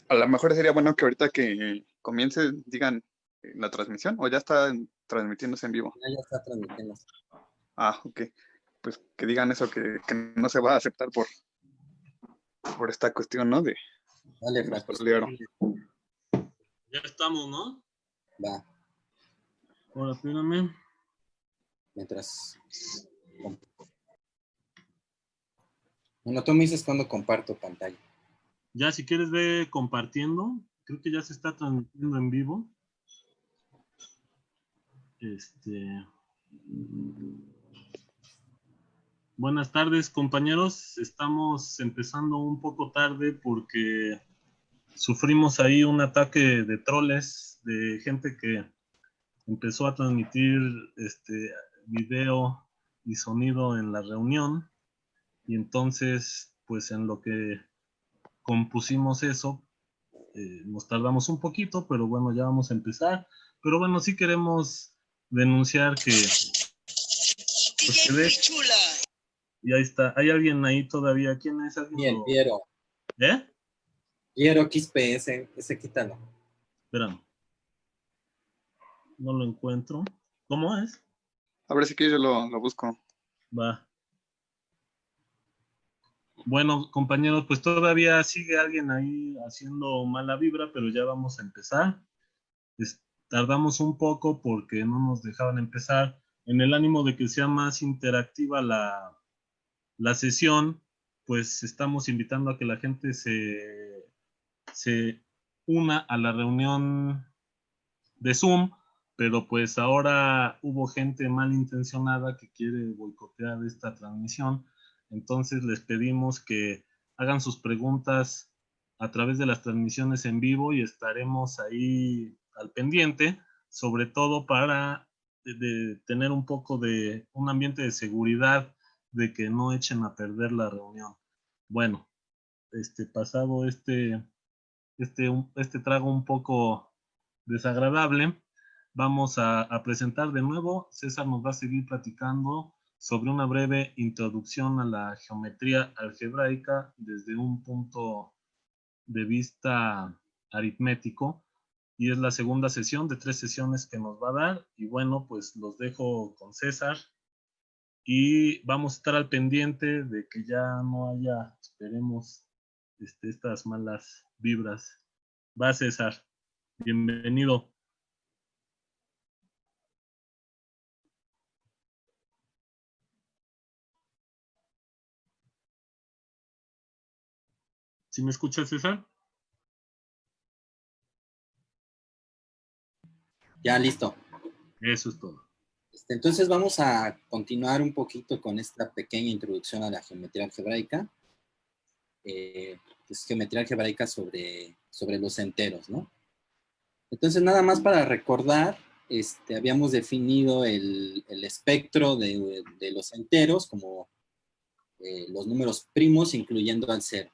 A lo mejor sería bueno que ahorita que comience digan la transmisión o ya está transmitiéndose en vivo. Ya está transmitiendo. Ah, ok. Pues que digan eso, que no se va a aceptar por esta cuestión, ¿no? De Dale, nuestro Francisco. libro. Ya estamos, ¿no? Va, Ahora, espérame. mientras... Bueno, tú me dices cuando comparto pantalla. Ya, si quieres, ve compartiendo. Creo que ya se está transmitiendo en vivo. Buenas tardes, compañeros. Estamos empezando un poco tarde porque sufrimos ahí un ataque de troles, de gente que empezó a transmitir video y sonido en la reunión. Y entonces, pues en lo que compusimos eso, nos tardamos un poquito, pero bueno, ya vamos a empezar. Pero bueno, sí queremos denunciar que... Pues, que y ahí está. ¿Hay alguien ahí todavía? ¿Quién es? Bien, Piero. ¿Eh? Piero Quispe, ese quítalo. Espérame. No lo encuentro. ¿Cómo es? A ver si quieres yo lo busco. Va. Bueno, compañeros, pues todavía sigue alguien ahí haciendo mala vibra, pero ya vamos a empezar. Tardamos un poco porque no nos dejaban empezar en el ánimo de que sea más interactiva la sesión, pues estamos invitando a que la gente se una a la reunión de Zoom, pero pues ahora hubo gente malintencionada que quiere boicotear esta transmisión, entonces les pedimos que hagan sus preguntas a través de las transmisiones en vivo y estaremos ahí al pendiente, sobre todo para de tener un poco de un ambiente de seguridad de que no echen a perder la reunión. Bueno, pasado este trago un poco desagradable, vamos a presentar de nuevo. César nos va a seguir platicando sobre una breve introducción a la geometría algebraica desde un punto de vista aritmético, y es la segunda sesión de 3 sesiones que nos va a dar. Y bueno, pues los dejo con César y vamos a estar al pendiente de que ya no haya, esperemos, estas malas vibras. Va, César, bienvenido. ¿Sí me escuchas, César? Ya, listo. Eso es todo. Entonces vamos a continuar un poquito con esta pequeña introducción a la geometría algebraica. Es geometría algebraica sobre los enteros, ¿no? Entonces, nada más para recordar, habíamos definido el espectro de los enteros como los números primos, incluyendo al cero.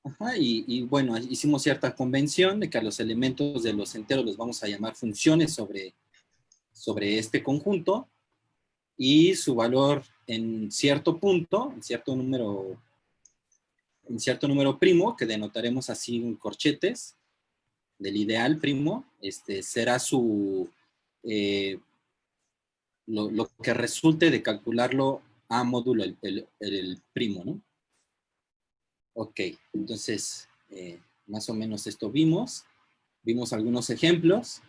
Ajá, y bueno, hicimos cierta convención de que a los elementos de los enteros los vamos a llamar funciones sobre este conjunto, y su valor en cierto punto, en cierto número primo, que denotaremos así en corchetes, del ideal primo, será lo que resulte de calcularlo a módulo el primo, ¿no? Ok, entonces, más o menos esto vimos algunos ejemplos.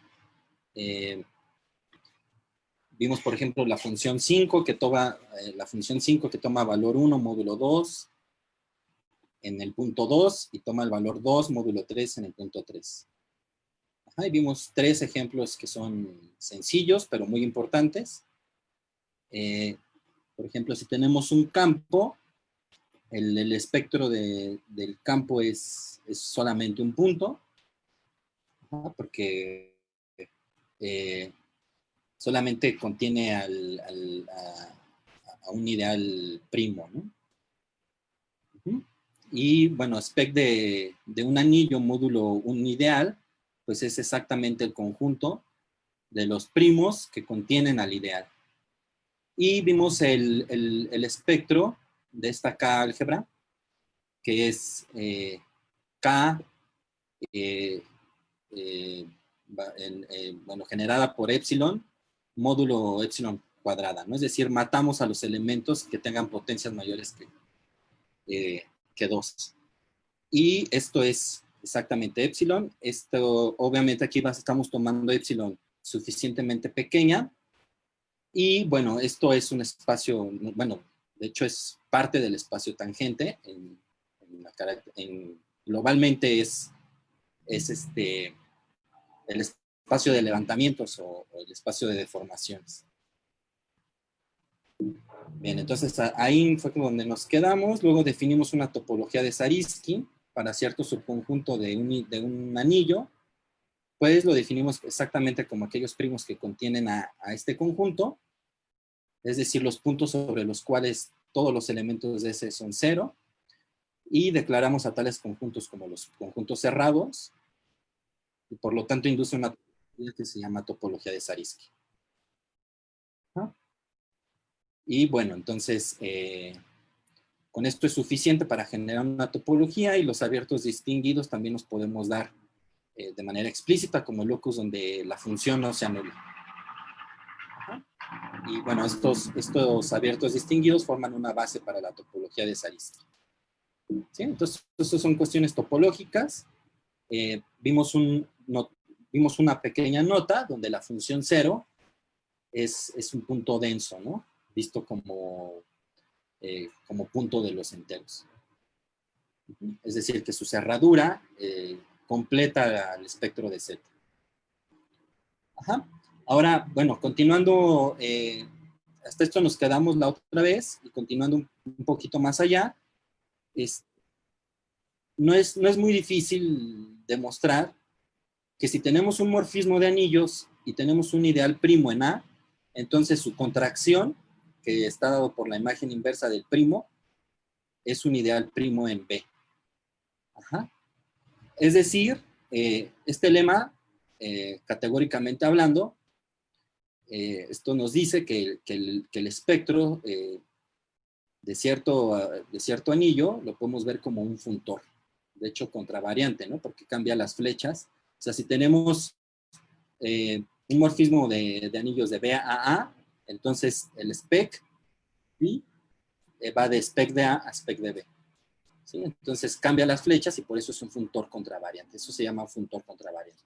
Vimos, por ejemplo, la función 5 que toma valor 1, módulo 2 en el punto 2 y toma el valor 2, módulo 3 en el punto 3. Ajá, y vimos 3 ejemplos que son sencillos, pero muy importantes. Por ejemplo, si tenemos un campo, el espectro del campo es solamente un punto, porque solamente contiene a un ideal primo, ¿no? Y bueno, spec de un anillo módulo un ideal, pues es exactamente el conjunto de los primos que contienen al ideal. Y vimos el espectro de esta K álgebra, que es K, bueno, generada por epsilon, módulo epsilon cuadrada, ¿no? Es decir, matamos a los elementos que tengan potencias mayores que 2. Y esto es exactamente epsilon. Esto, obviamente, aquí estamos tomando epsilon suficientemente pequeña. Y, bueno, esto es un espacio, bueno, de hecho es parte del espacio tangente. Globalmente es el espacio de levantamientos o el espacio de deformaciones. Bien, entonces ahí fue donde nos quedamos. Luego definimos una topología de Zariski para cierto subconjunto de un anillo. Pues lo definimos exactamente como aquellos primos que contienen a este conjunto, es decir, los puntos sobre los cuales todos los elementos de ese son 0, y declaramos a tales conjuntos como los conjuntos cerrados, y por lo tanto induce una topología que se llama topología de Zariski. ¿Ah? Y bueno, entonces, con esto es suficiente para generar una topología, y los abiertos distinguidos también los podemos dar de manera explícita como locus donde la función no se anula. Y bueno, estos abiertos distinguidos forman una base para la topología de Zariski. ¿Sí? Entonces, estas son cuestiones topológicas. Vimos una pequeña nota donde la función 0 es un punto denso, ¿no? Visto como punto de los enteros. Es decir, que su cerradura completa el espectro de Z. Ajá. Ahora, bueno, continuando, hasta esto nos quedamos la otra vez, y continuando un poquito más allá, no es muy difícil demostrar que si tenemos un morfismo de anillos y tenemos un ideal primo en A, entonces su contracción, que está dado por la imagen inversa del primo, es un ideal primo en B. Ajá. Es decir, este lema, categóricamente hablando, esto nos dice que el espectro de cierto anillo lo podemos ver como un funtor, de hecho contravariante, ¿no? Porque cambia las flechas. O sea, si tenemos un morfismo de anillos de B a A, entonces el spec ¿sí? Va de spec de A a spec de B. ¿Sí? Entonces cambia las flechas y por eso es un funtor contravariante. Eso se llama funtor contravariante.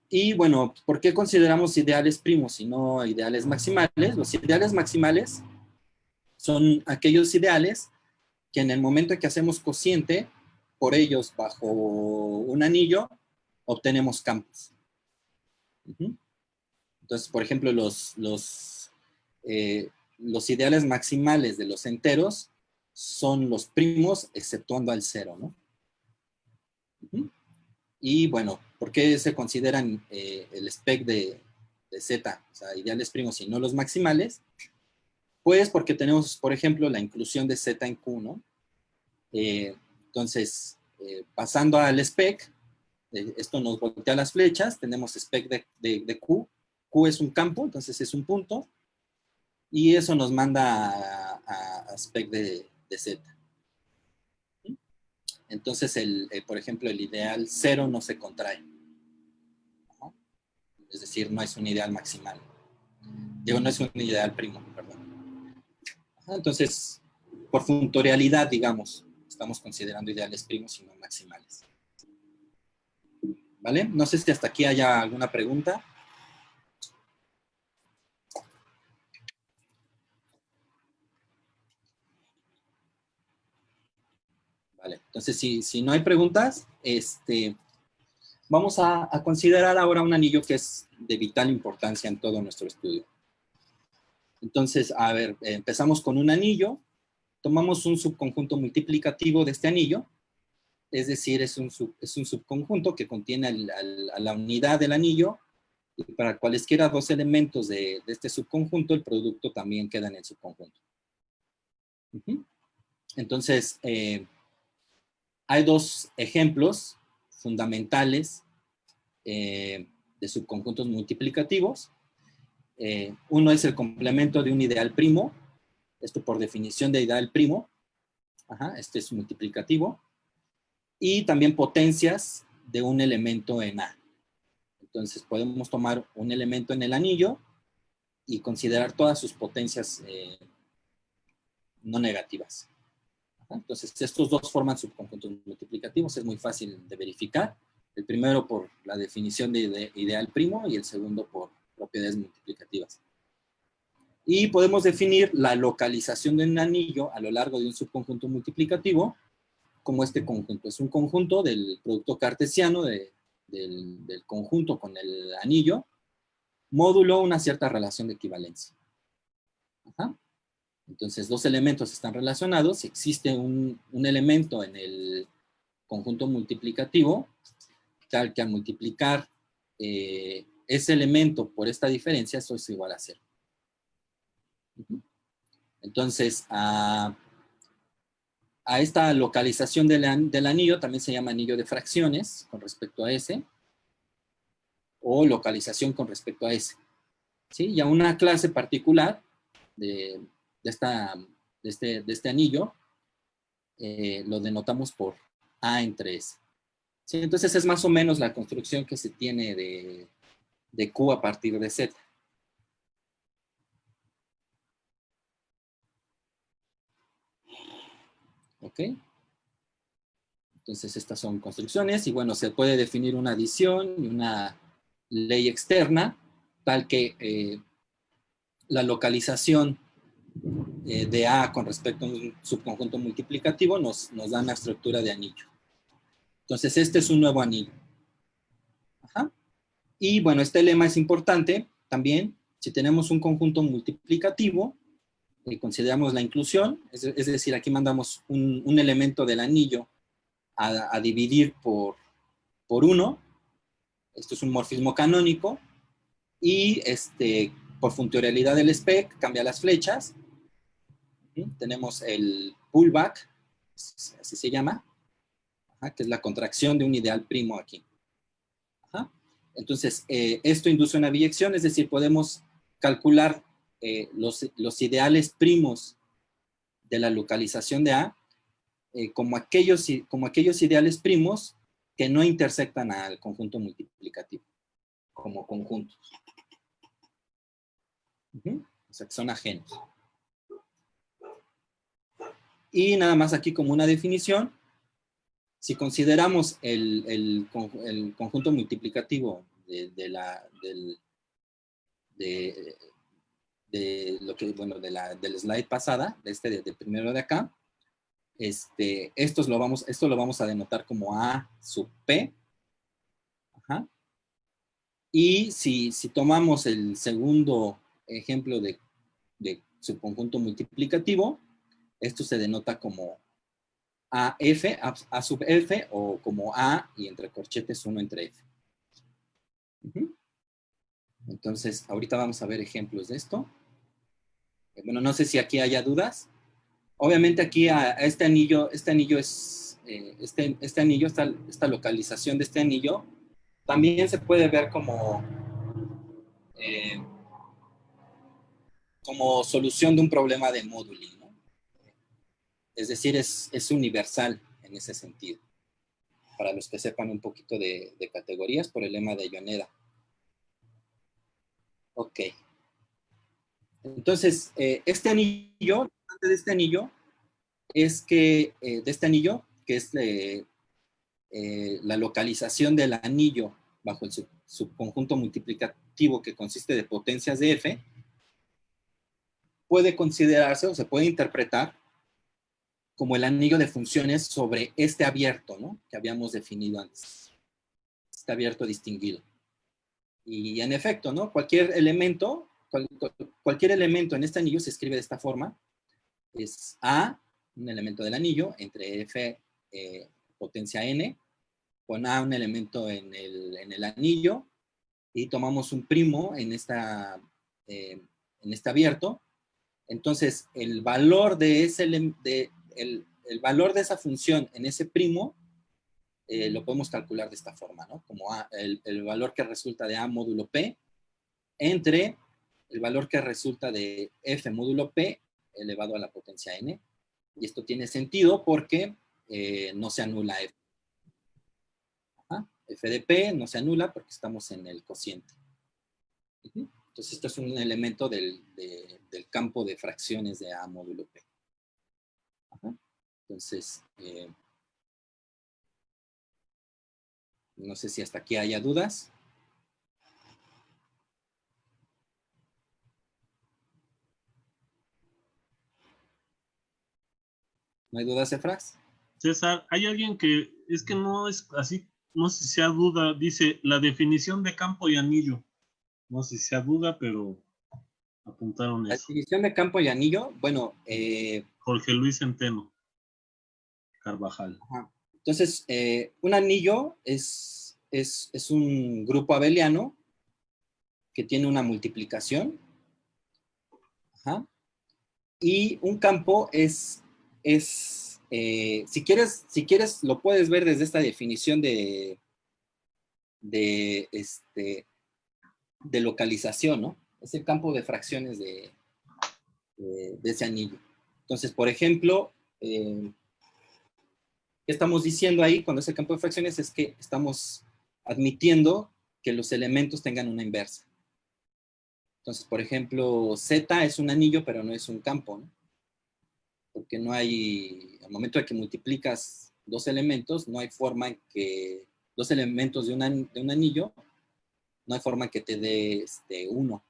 Y bueno, ¿por qué consideramos ideales primos y no ideales maximales? Los ideales maximales son aquellos ideales que en el momento en que hacemos cociente por ellos bajo un anillo, obtenemos campos. Entonces, por ejemplo, los ideales maximales de los enteros son los primos exceptuando al 0, ¿no? Y bueno, ¿por qué se consideran el spec de Z, o sea, ideales primos y no los maximales? Pues porque tenemos, por ejemplo, la inclusión de Z en Q, ¿no? Entonces, pasando al spec, esto nos voltea las flechas, tenemos spec de Q, Q es un campo, entonces es un punto, y eso nos manda a spec de Z. Entonces, por ejemplo, el ideal 0 no se contrae. ¿No? Es decir, no es un ideal maximal. Digo, no es un ideal primo, perdón. Entonces, por funtorialidad, digamos, estamos considerando ideales primos y no maximales. ¿Vale? No sé si hasta aquí haya alguna pregunta. Vale, entonces si no hay preguntas, vamos a considerar ahora un anillo que es de vital importancia en todo nuestro estudio. Entonces, a ver, empezamos con un anillo, tomamos un subconjunto multiplicativo de este anillo, es decir, es un subconjunto que contiene a la unidad del anillo, y para cualesquiera dos elementos de este subconjunto, el producto también queda en el subconjunto. Entonces, hay dos ejemplos fundamentales de subconjuntos multiplicativos. Uno es el complemento de un ideal primo, esto por definición de ideal primo, este es multiplicativo, y también potencias de un elemento en A. Entonces podemos tomar un elemento en el anillo y considerar todas sus potencias no negativas. Entonces estos dos forman subconjuntos multiplicativos, es muy fácil de verificar. El primero por la definición de ideal primo y el segundo por propiedades multiplicativas. Y podemos definir la localización de un anillo a lo largo de un subconjunto multiplicativo como este conjunto. Es un conjunto del producto cartesiano del conjunto con el anillo, módulo una cierta relación de equivalencia. Ajá. Entonces, dos elementos están relacionados. Si existe un elemento en el conjunto multiplicativo, tal que al multiplicar ese elemento por esta diferencia, esto es igual a 0. Entonces, a esta localización del anillo también se llama anillo de fracciones con respecto a S, o localización con respecto a S. ¿Sí? Y a una clase particular de este anillo lo denotamos por A entre S. ¿Sí? Entonces es más o menos la construcción que se tiene de Q a partir de Z. ¿Ok? Entonces estas son construcciones y bueno, se puede definir una adición y una ley externa tal que la localización de A con respecto a un subconjunto multiplicativo nos da una estructura de anillo. Entonces este es un nuevo anillo. Ajá. Y bueno, este lema es importante también. Si tenemos un conjunto multiplicativo, consideramos la inclusión, es decir, aquí mandamos un elemento del anillo a dividir por 1. Esto es un morfismo canónico. Y por funcionalidad del spec, cambia las flechas. Tenemos el pullback, así se llama, que es la contracción de un ideal primo aquí. Entonces, esto induce una biyección, es decir, podemos calcular los ideales primos de la localización de A como aquellos ideales primos que no intersectan al conjunto multiplicativo, como conjuntos. O sea, que son ajenos. Y nada más aquí como una definición, si consideramos el conjunto multiplicativo del slide pasada, del primero de acá, esto lo vamos a denotar como A sub P. Ajá. Y si tomamos el segundo ejemplo de subconjunto multiplicativo, esto se denota como AF, A sub F, o como A y entre corchetes 1 entre F. Entonces, ahorita vamos a ver ejemplos de esto. Bueno, no sé si aquí haya dudas. Obviamente aquí a este anillo esta localización de este anillo, también se puede ver como solución de un problema de móduli, ¿no? Es decir, es universal en ese sentido. Para los que sepan un poquito de categorías, por el lema de Yoneda. Ok. Entonces, este anillo, antes de este anillo, es que es la localización del anillo bajo el subconjunto multiplicativo que consiste de potencias de F, puede considerarse o se puede interpretar como el anillo de funciones sobre este abierto, ¿no? Que habíamos definido antes. Este abierto distinguido. Y en efecto, ¿no? Cualquier elemento en este anillo se escribe de esta forma. Es A, un elemento del anillo, entre F potencia N, con A un elemento en el anillo, y tomamos un primo en este abierto. Entonces, el valor de esa función en ese primo lo podemos calcular de esta forma, ¿no? Como el valor que resulta de A módulo P entre el valor que resulta de F módulo P elevado a la potencia N. Y esto tiene sentido porque no se anula F. f de p no se anula porque estamos en el cociente. Entonces, esto es un elemento del campo de fracciones de A módulo P. Entonces, no sé si hasta aquí haya dudas. ¿No hay dudas, Efrax? César, hay alguien que es que no es así, no sé si sea duda, dice la definición de campo y anillo. No sé si sea duda, pero apuntaron La eso. definición de campo y anillo, bueno, Jorge Luis Centeno Carvajal. ajá. Entonces, un anillo es un grupo abeliano que tiene una multiplicación. Ajá. Y un campo si quieres, lo puedes ver desde esta definición de localización, ¿no? Es el campo de fracciones de ese anillo. Entonces, por ejemplo, ¿qué estamos diciendo ahí cuando es el campo de fracciones? Es que estamos admitiendo que los elementos tengan una inversa. Entonces, por ejemplo, Z es un anillo, pero no es un campo, ¿no? Porque no hay, al momento de que multiplicas dos elementos, no hay forma en que, dos elementos de un anillo, no hay forma en que te dé uno.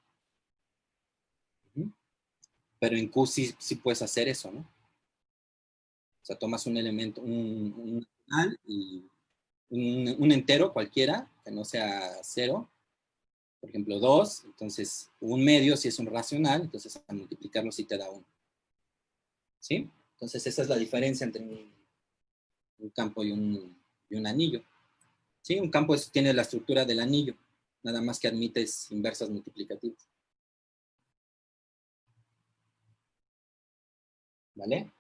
Pero en Q sí puedes hacer eso, ¿no? O sea, tomas un elemento, un racional y un entero cualquiera, que no sea cero, por ejemplo 2, entonces un medio si es un racional, entonces a multiplicarlo sí te da 1. ¿Sí? Entonces esa es la diferencia entre un campo y un anillo. ¿Sí? Un campo tiene la estructura del anillo, nada más que admites inversas multiplicativas. ¿Vale?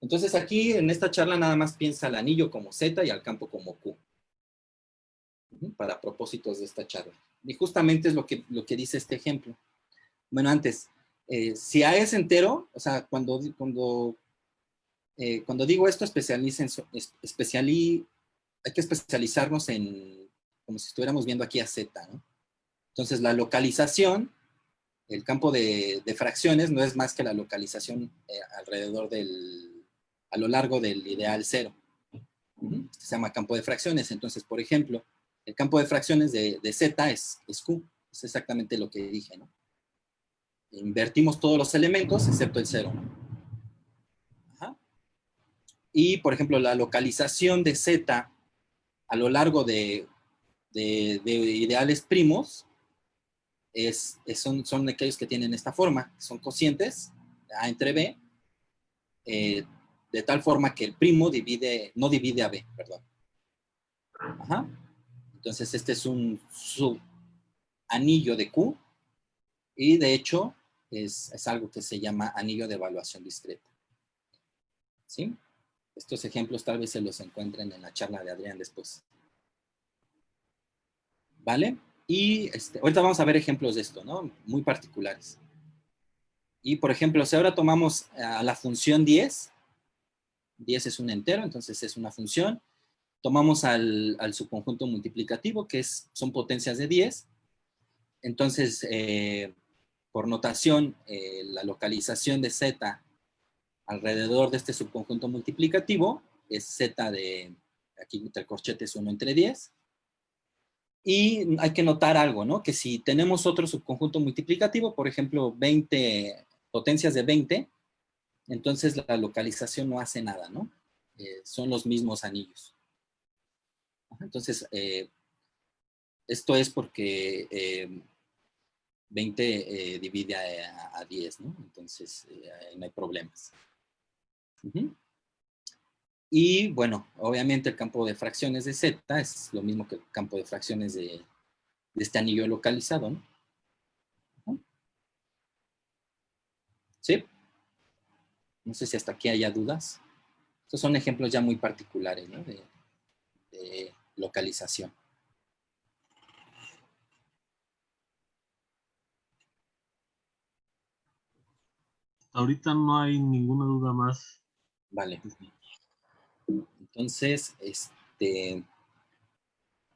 Entonces aquí en esta charla nada más piensa al anillo como Z y al campo como Q. Para propósitos de esta charla. Y justamente es lo que dice este ejemplo. Bueno, antes, si A es entero, o sea, cuando digo esto, hay que especializarnos en, como si estuviéramos viendo aquí a Z, ¿no? Entonces, la localización, el campo de fracciones, no es más que la localización a lo largo del ideal cero. Se llama campo de fracciones. Entonces, por ejemplo, el campo de fracciones de Z es Q. Es exactamente lo que dije, ¿no? Invertimos todos los elementos excepto el cero. Ajá. Y, por ejemplo, la localización de Z a lo largo de ideales primos son aquellos que tienen esta forma, son cocientes, A entre B, de tal forma que el primo no divide a B, perdón. Ajá. Entonces, este es un subanillo de Q, y de hecho es algo que se llama anillo de evaluación discreta. ¿Sí? Estos ejemplos tal vez se los encuentren en la charla de Adrián después. ¿Vale? Y ahorita vamos a ver ejemplos de esto, ¿no? Muy particulares. Y, por ejemplo, si ahora tomamos a la función 10 es un entero, entonces es una función. Tomamos al subconjunto multiplicativo, que son potencias de 10. Entonces, por notación, la localización de Z alrededor de este subconjunto multiplicativo es Z de, aquí el corchete es 1 entre 10. Y hay que notar algo, ¿no? Que si tenemos otro subconjunto multiplicativo, por ejemplo, 20 potencias de 20, entonces la localización no hace nada, ¿no? Son los mismos anillos. Entonces, esto es porque 20 divide a 10, ¿no? Entonces, no hay problemas. Y bueno, obviamente el campo de fracciones de Z es lo mismo que el campo de fracciones de este anillo localizado, ¿no? ¿Sí? No sé si hasta aquí haya dudas. Estos son ejemplos ya muy particulares, ¿no? de localización. Ahorita no hay ninguna duda más. Vale. Entonces,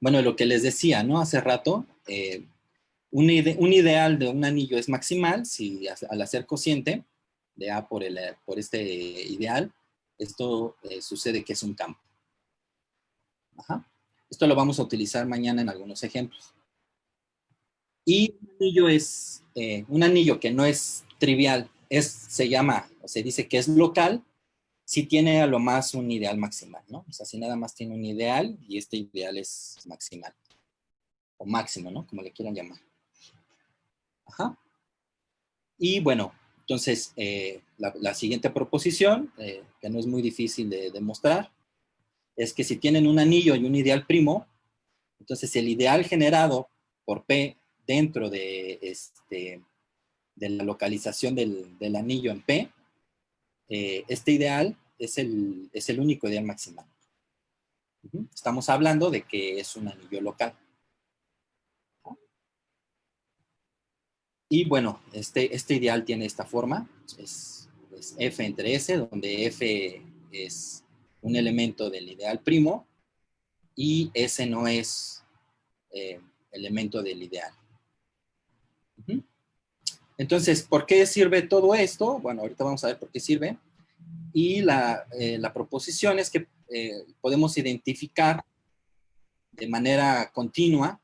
bueno, lo que les decía, ¿no? Hace rato, un ideal de un anillo es maximal si al hacer cociente de A por este ideal, esto sucede que es un campo. Ajá. Esto lo vamos a utilizar mañana en algunos ejemplos. Y un anillo que no es trivial, se llama, o se dice que es local, si tiene a lo más un ideal maximal, ¿no? O sea, si nada más tiene un ideal y este ideal es maximal. O máximo, ¿no? Como le quieran llamar. Ajá. Y bueno, entonces, la siguiente proposición, que no es muy difícil de demostrar, es que si tienen un anillo y un ideal primo, entonces el ideal generado por P dentro de la localización del anillo en P, este ideal es el único ideal maximal. Estamos hablando de que es un anillo local. Y bueno, este ideal tiene esta forma, es F entre S, donde F es un elemento del ideal primo y S no es elemento del ideal. Entonces, ¿por qué sirve todo esto? Bueno, ahorita vamos a ver por qué sirve. Y la proposición es que podemos identificar de manera continua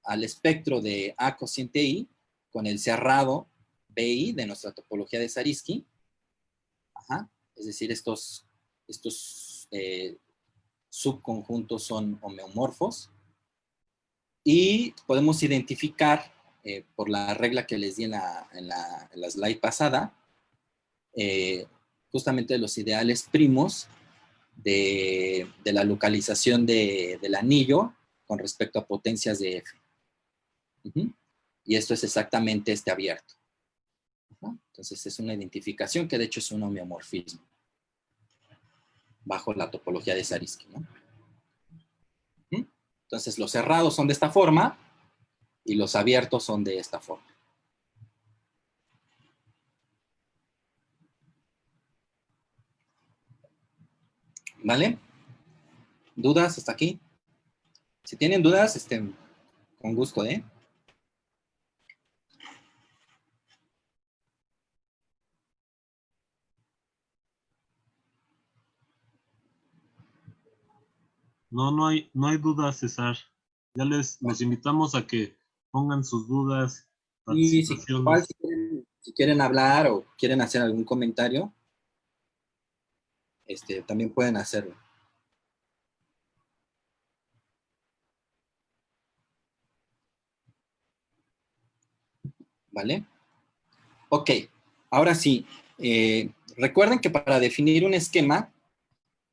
al espectro de A cociente I con el cerrado BI de nuestra topología de Zariski. Ajá. Es decir, estos subconjuntos son homeomorfos. Y podemos identificar, por la regla que les di en la slide pasada, justamente los ideales primos de la localización del anillo con respecto a potencias de F. Y esto es exactamente este abierto. Entonces es una identificación que de hecho es un homeomorfismo bajo la topología de Zariski, ¿no? Entonces los cerrados son de esta forma y los abiertos son de esta forma. ¿Vale? ¿Dudas hasta aquí? Si tienen dudas, con gusto, ¿eh? No hay dudas, César. Ya les invitamos a que pongan sus dudas, Y participaciones. si quieren hablar o quieren hacer algún comentario, también pueden hacerlo. ¿Vale? Ok, ahora sí. Recuerden que para definir un esquema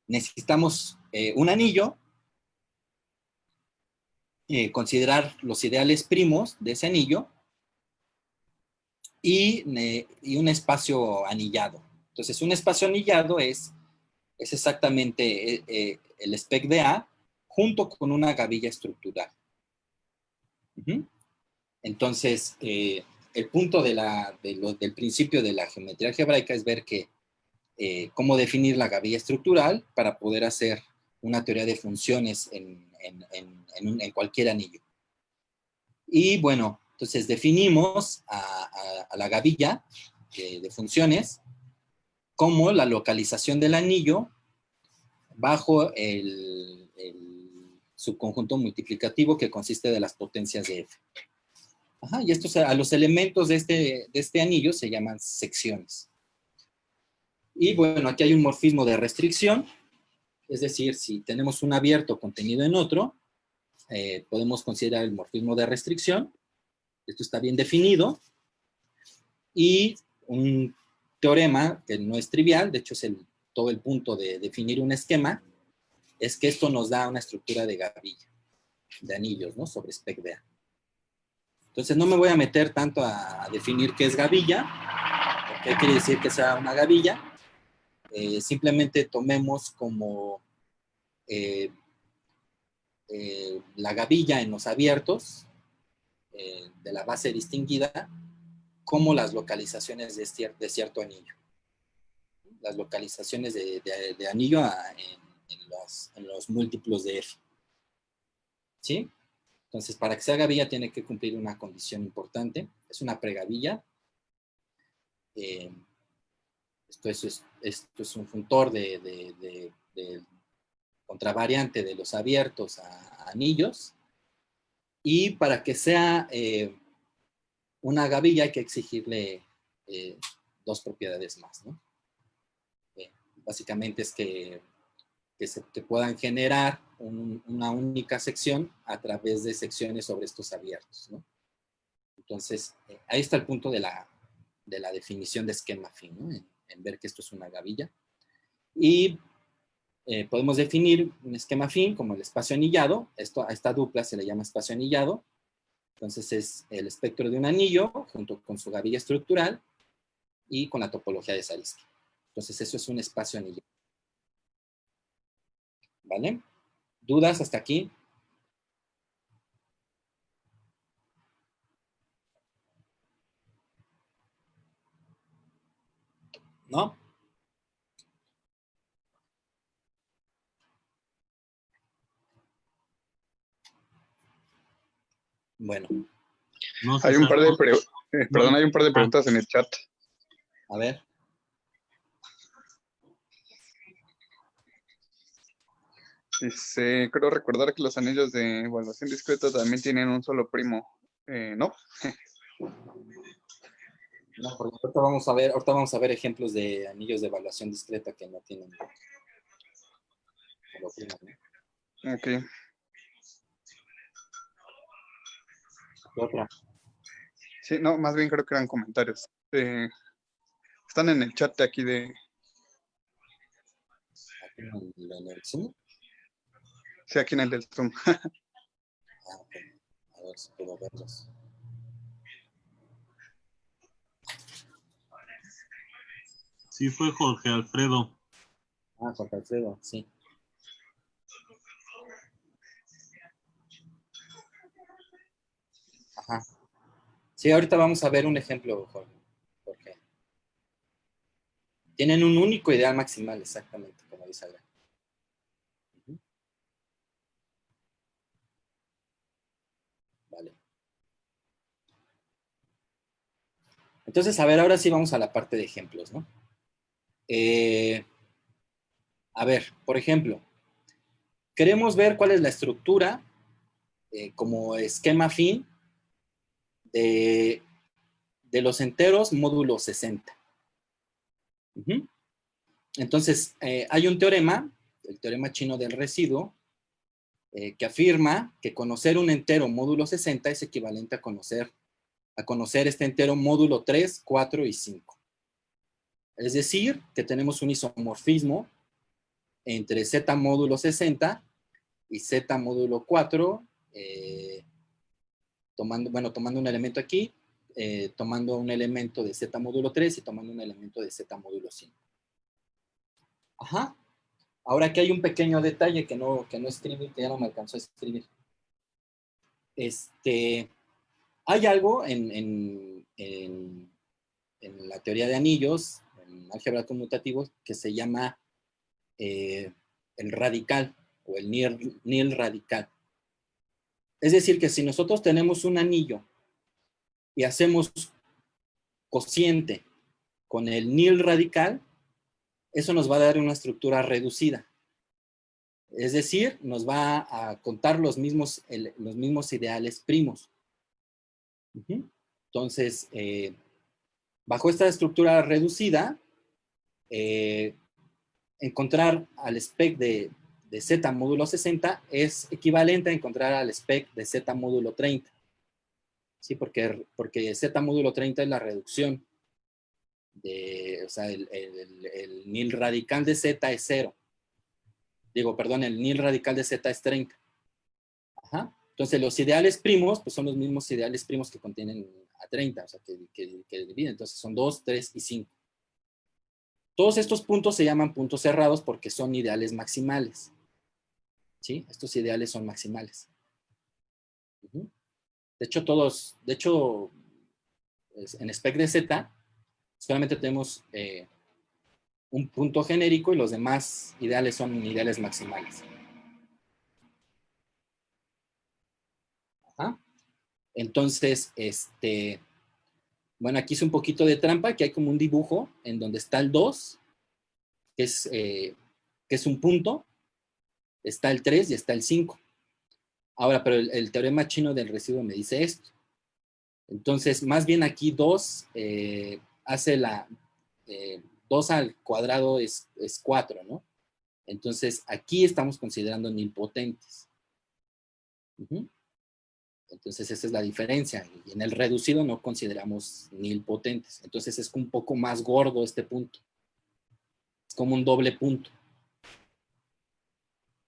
necesitamos un anillo, considerar los ideales primos de ese anillo y un espacio anillado. Entonces, un espacio anillado es exactamente el spec de A junto con una gavilla estructural. Entonces, el punto del principio de la geometría algebraica es ver cómo definir la gavilla estructural para poder hacer una teoría de funciones en cualquier anillo. Y bueno, entonces definimos a la gavilla de funciones como la localización del anillo bajo el subconjunto multiplicativo que consiste de las potencias de F. Ajá, y a los elementos de este anillo se llaman secciones. Y bueno, aquí hay un morfismo de restricción, es decir, si tenemos un abierto contenido en otro, podemos considerar el morfismo de restricción. Esto está bien definido. Y un teorema que no es trivial, de hecho es todo el punto de definir un esquema, es que esto nos da una estructura de gavilla, de anillos, ¿no? Sobre spec de A. Entonces no me voy a meter tanto a definir qué es gavilla, o qué quiere decir que sea una gavilla. Simplemente tomemos como la gavilla en los abiertos de la base distinguida como las localizaciones de cierto anillo. Las localizaciones de anillo en los múltiplos de F. ¿Sí? Entonces, para que sea gavilla tiene que cumplir una condición importante. Es una pregavilla. Esto es un funtor de contravariante de los abiertos a anillos. Y para que sea una gavilla hay que exigirle dos propiedades más, ¿no? Básicamente es que puedan generar una única sección a través de secciones sobre estos abiertos, ¿no? Entonces, ahí está el punto de la definición de esquema afín, ¿no? En ver que esto es una gavilla. Y podemos definir un esquema afín como el espacio anillado. A esta dupla se le llama espacio anillado. Entonces, es el espectro de un anillo junto con su gavilla estructural y con la topología de Zariski. Entonces, eso es un espacio anillado. ¿Vale? ¿Dudas hasta aquí? ¿No? Bueno. No sé, Hay un par de, no, hay un par de preguntas en el chat. A ver. Dice, creo recordar que los anillos de evaluación discreta también tienen un solo primo. ¿No? No, porque ahorita vamos a ver ejemplos de anillos de evaluación discreta que no tienen solo primo, ¿no? Ok. ¿Qué otra? Sí, no, más bien creo que eran comentarios. Están en el chat de aquí de... ¿Aquí en el Zoom? Sí, aquí en el del Zoom. Ah, ok. A ver si puedo verlos. sí fue Jorge Alfredo. Ah, Jorge Alfredo, sí. Ajá. Sí, ahorita vamos a ver un ejemplo, Jorge. Tienen un único ideal maximal, exactamente, como dice Albert. Vale. Entonces, a ver, ahora sí vamos a la parte de ejemplos, ¿no? A ver, por ejemplo, queremos ver cuál es la estructura como esquema afín de los enteros módulo 60. Entonces, hay un teorema, el teorema chino del residuo, que afirma que conocer un entero módulo 60 es equivalente a conocer este entero módulo 3, 4 y 5. Es decir, que tenemos un isomorfismo entre z módulo 60 y z módulo 4, tomando un elemento aquí, tomando un elemento de z módulo 3 y tomando un elemento de z módulo 5. Ajá. Ahora aquí hay un pequeño detalle que no escribí, que ya no me alcanzó a escribir. Hay algo en la teoría de anillos, en álgebra conmutativa, que se llama el radical o el nil radical. Es decir, que si nosotros tenemos un anillo y hacemos cociente con el nil radical, eso nos va a dar una estructura reducida. Es decir, nos va a contar los mismos ideales primos. Entonces, bajo esta estructura reducida, encontrar al spec de Z módulo 60 es equivalente a encontrar al spec de Z módulo 30. ¿Sí? Porque Z módulo 30 es la reducción o sea, el nil radical de Z es 0. El nil radical de Z es 30. Ajá. Entonces, los ideales primos, pues son los mismos ideales primos que contienen a 30, o sea, que dividen. Entonces, son 2, 3 y 5. Todos estos puntos se llaman puntos cerrados porque son ideales maximales. ¿Sí? Estos ideales son maximales. De hecho, en spec de Z, solamente tenemos un punto genérico y los demás ideales son ideales maximales. Ajá. Entonces, bueno, aquí hice un poquito de trampa, que hay como un dibujo en donde está el 2, que es un punto, está el 3 y está el 5. Ahora, pero el teorema chino del residuo me dice esto. Entonces, más bien aquí 2 hace 2 al cuadrado es 4, ¿no? Entonces, aquí estamos considerando nilpotentes. Entonces, esa es la diferencia. Y en el reducido no consideramos nilpotentes. Entonces, es un poco más gordo este punto. Es como un doble punto.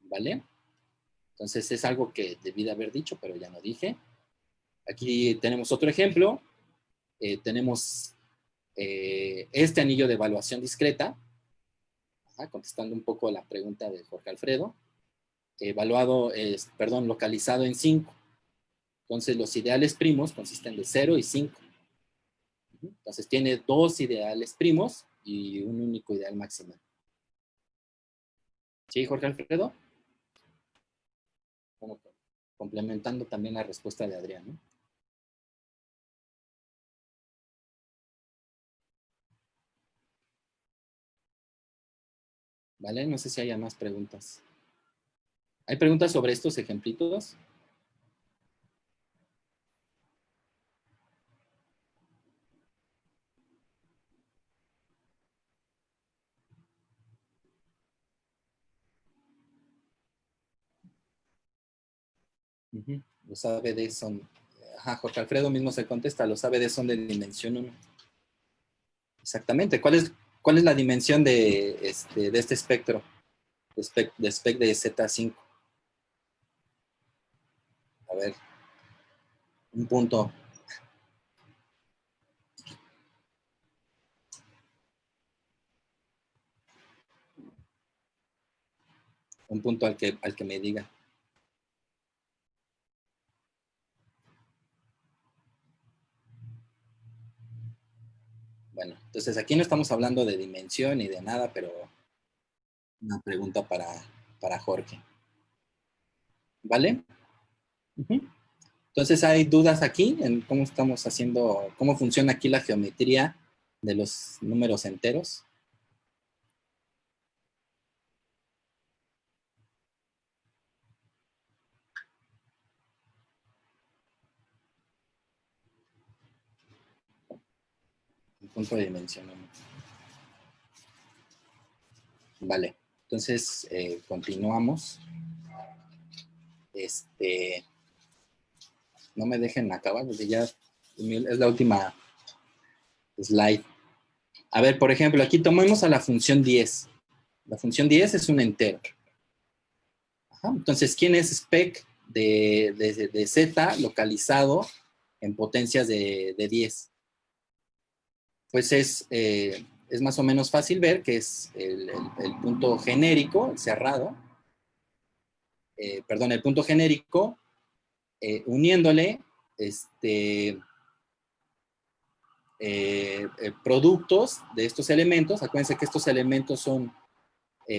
¿Vale? Entonces, es algo que debí de haber dicho, pero ya no dije. Aquí tenemos otro ejemplo. Tenemos este anillo de evaluación discreta, contestando un poco a la pregunta de Jorge Alfredo, localizado en 5. Entonces, los ideales primos consisten de 0 y 5. Entonces, tiene 2 ideales primos y un único ideal máximo. ¿Sí, Jorge Alfredo? Bueno, complementando también la respuesta de Adrián, ¿no? ¿Vale? No sé si haya más preguntas. ¿Hay preguntas sobre estos ejemplitos? Los ABD son... Jorge Alfredo mismo se contesta, los ABD son de dimensión 1. Exactamente. ¿Cuál es la dimensión de este espectro? De spec de Z5. A ver, un punto. Un punto al que me diga. Bueno, entonces aquí no estamos hablando de dimensión ni de nada, pero una pregunta para Jorge. ¿Vale? Entonces, ¿hay dudas aquí en cómo estamos haciendo, cómo funciona aquí la geometría de los números enteros? El punto de dimensión 1. Vale, entonces continuamos. No me dejen acabar porque ya es la última slide. A ver, por ejemplo, aquí tomemos a la función 10. La función 10 es un entero. Entonces, ¿quién es spec de Z localizado en potencias de 10? Pues es más o menos fácil ver que es el punto genérico, el cerrado, el punto genérico, uniéndole productos de estos elementos. Acuérdense que estos elementos son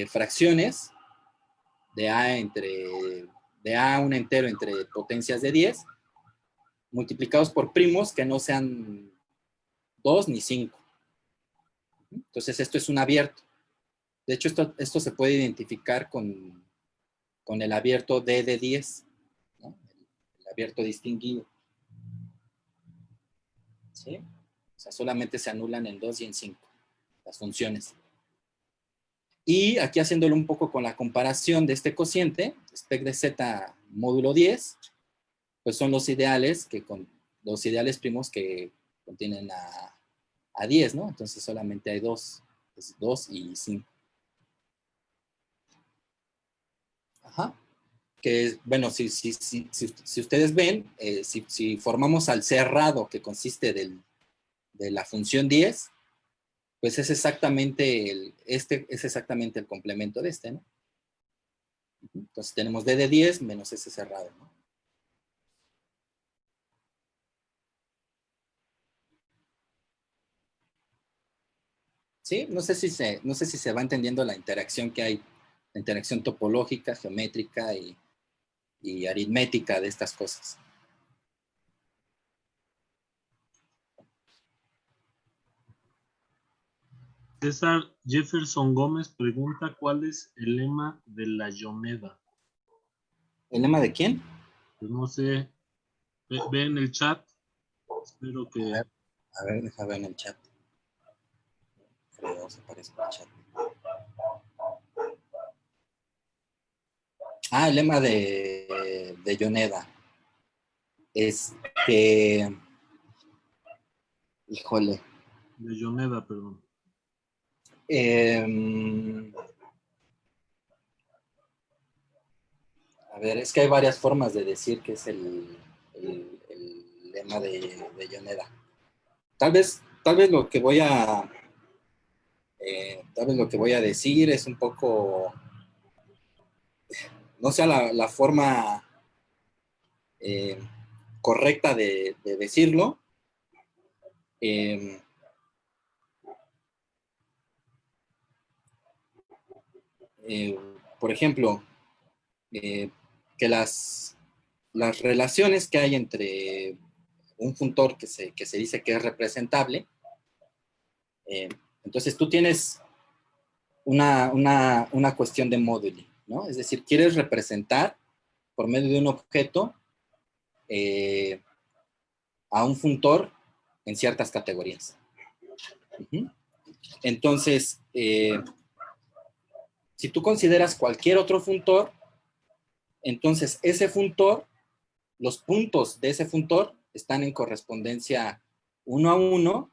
fracciones de A un entero entre potencias de 10, multiplicados por primos que no sean 2 ni 5. Entonces, esto es un abierto. De hecho, esto se puede identificar con el abierto D de 10, ¿no? El abierto distinguido. ¿Sí? O sea, solamente se anulan en 2 y en 5 las funciones. Y aquí haciéndolo un poco con la comparación de este cociente, spec de Z módulo 10, pues son los ideales primos que contienen a 10, ¿no? Entonces solamente hay 2, es 2 y 5. Que bueno, si ustedes ven, si formamos al cerrado que consiste de la función 10, pues es exactamente el complemento de este, ¿no? Entonces tenemos D de 10 menos ese cerrado, ¿no? ¿Sí? No sé si se va entendiendo la interacción que hay, la interacción topológica, geométrica y aritmética de estas cosas. César Jefferson Gómez pregunta cuál es el lema de la Yoneda. ¿El lema de quién? Pues no sé, ve en el chat. Espero que... A ver, deja ver en el chat. Creo se parece al chat. Ah, el lema de Yoneda. Híjole. De Yoneda, perdón. A ver, es que hay varias formas de decir que es el lema de Yoneda. Tal vez lo que voy a decir es un poco, no sea la forma correcta de decirlo. Por ejemplo, que las relaciones que hay entre un funtor que se dice que es representable, entonces tú tienes una cuestión de módulo, ¿no? Es decir, quieres representar por medio de un objeto a un funtor en ciertas categorías. Entonces, si tú consideras cualquier otro funtor, entonces ese funtor, los puntos de ese funtor están en correspondencia 1 a 1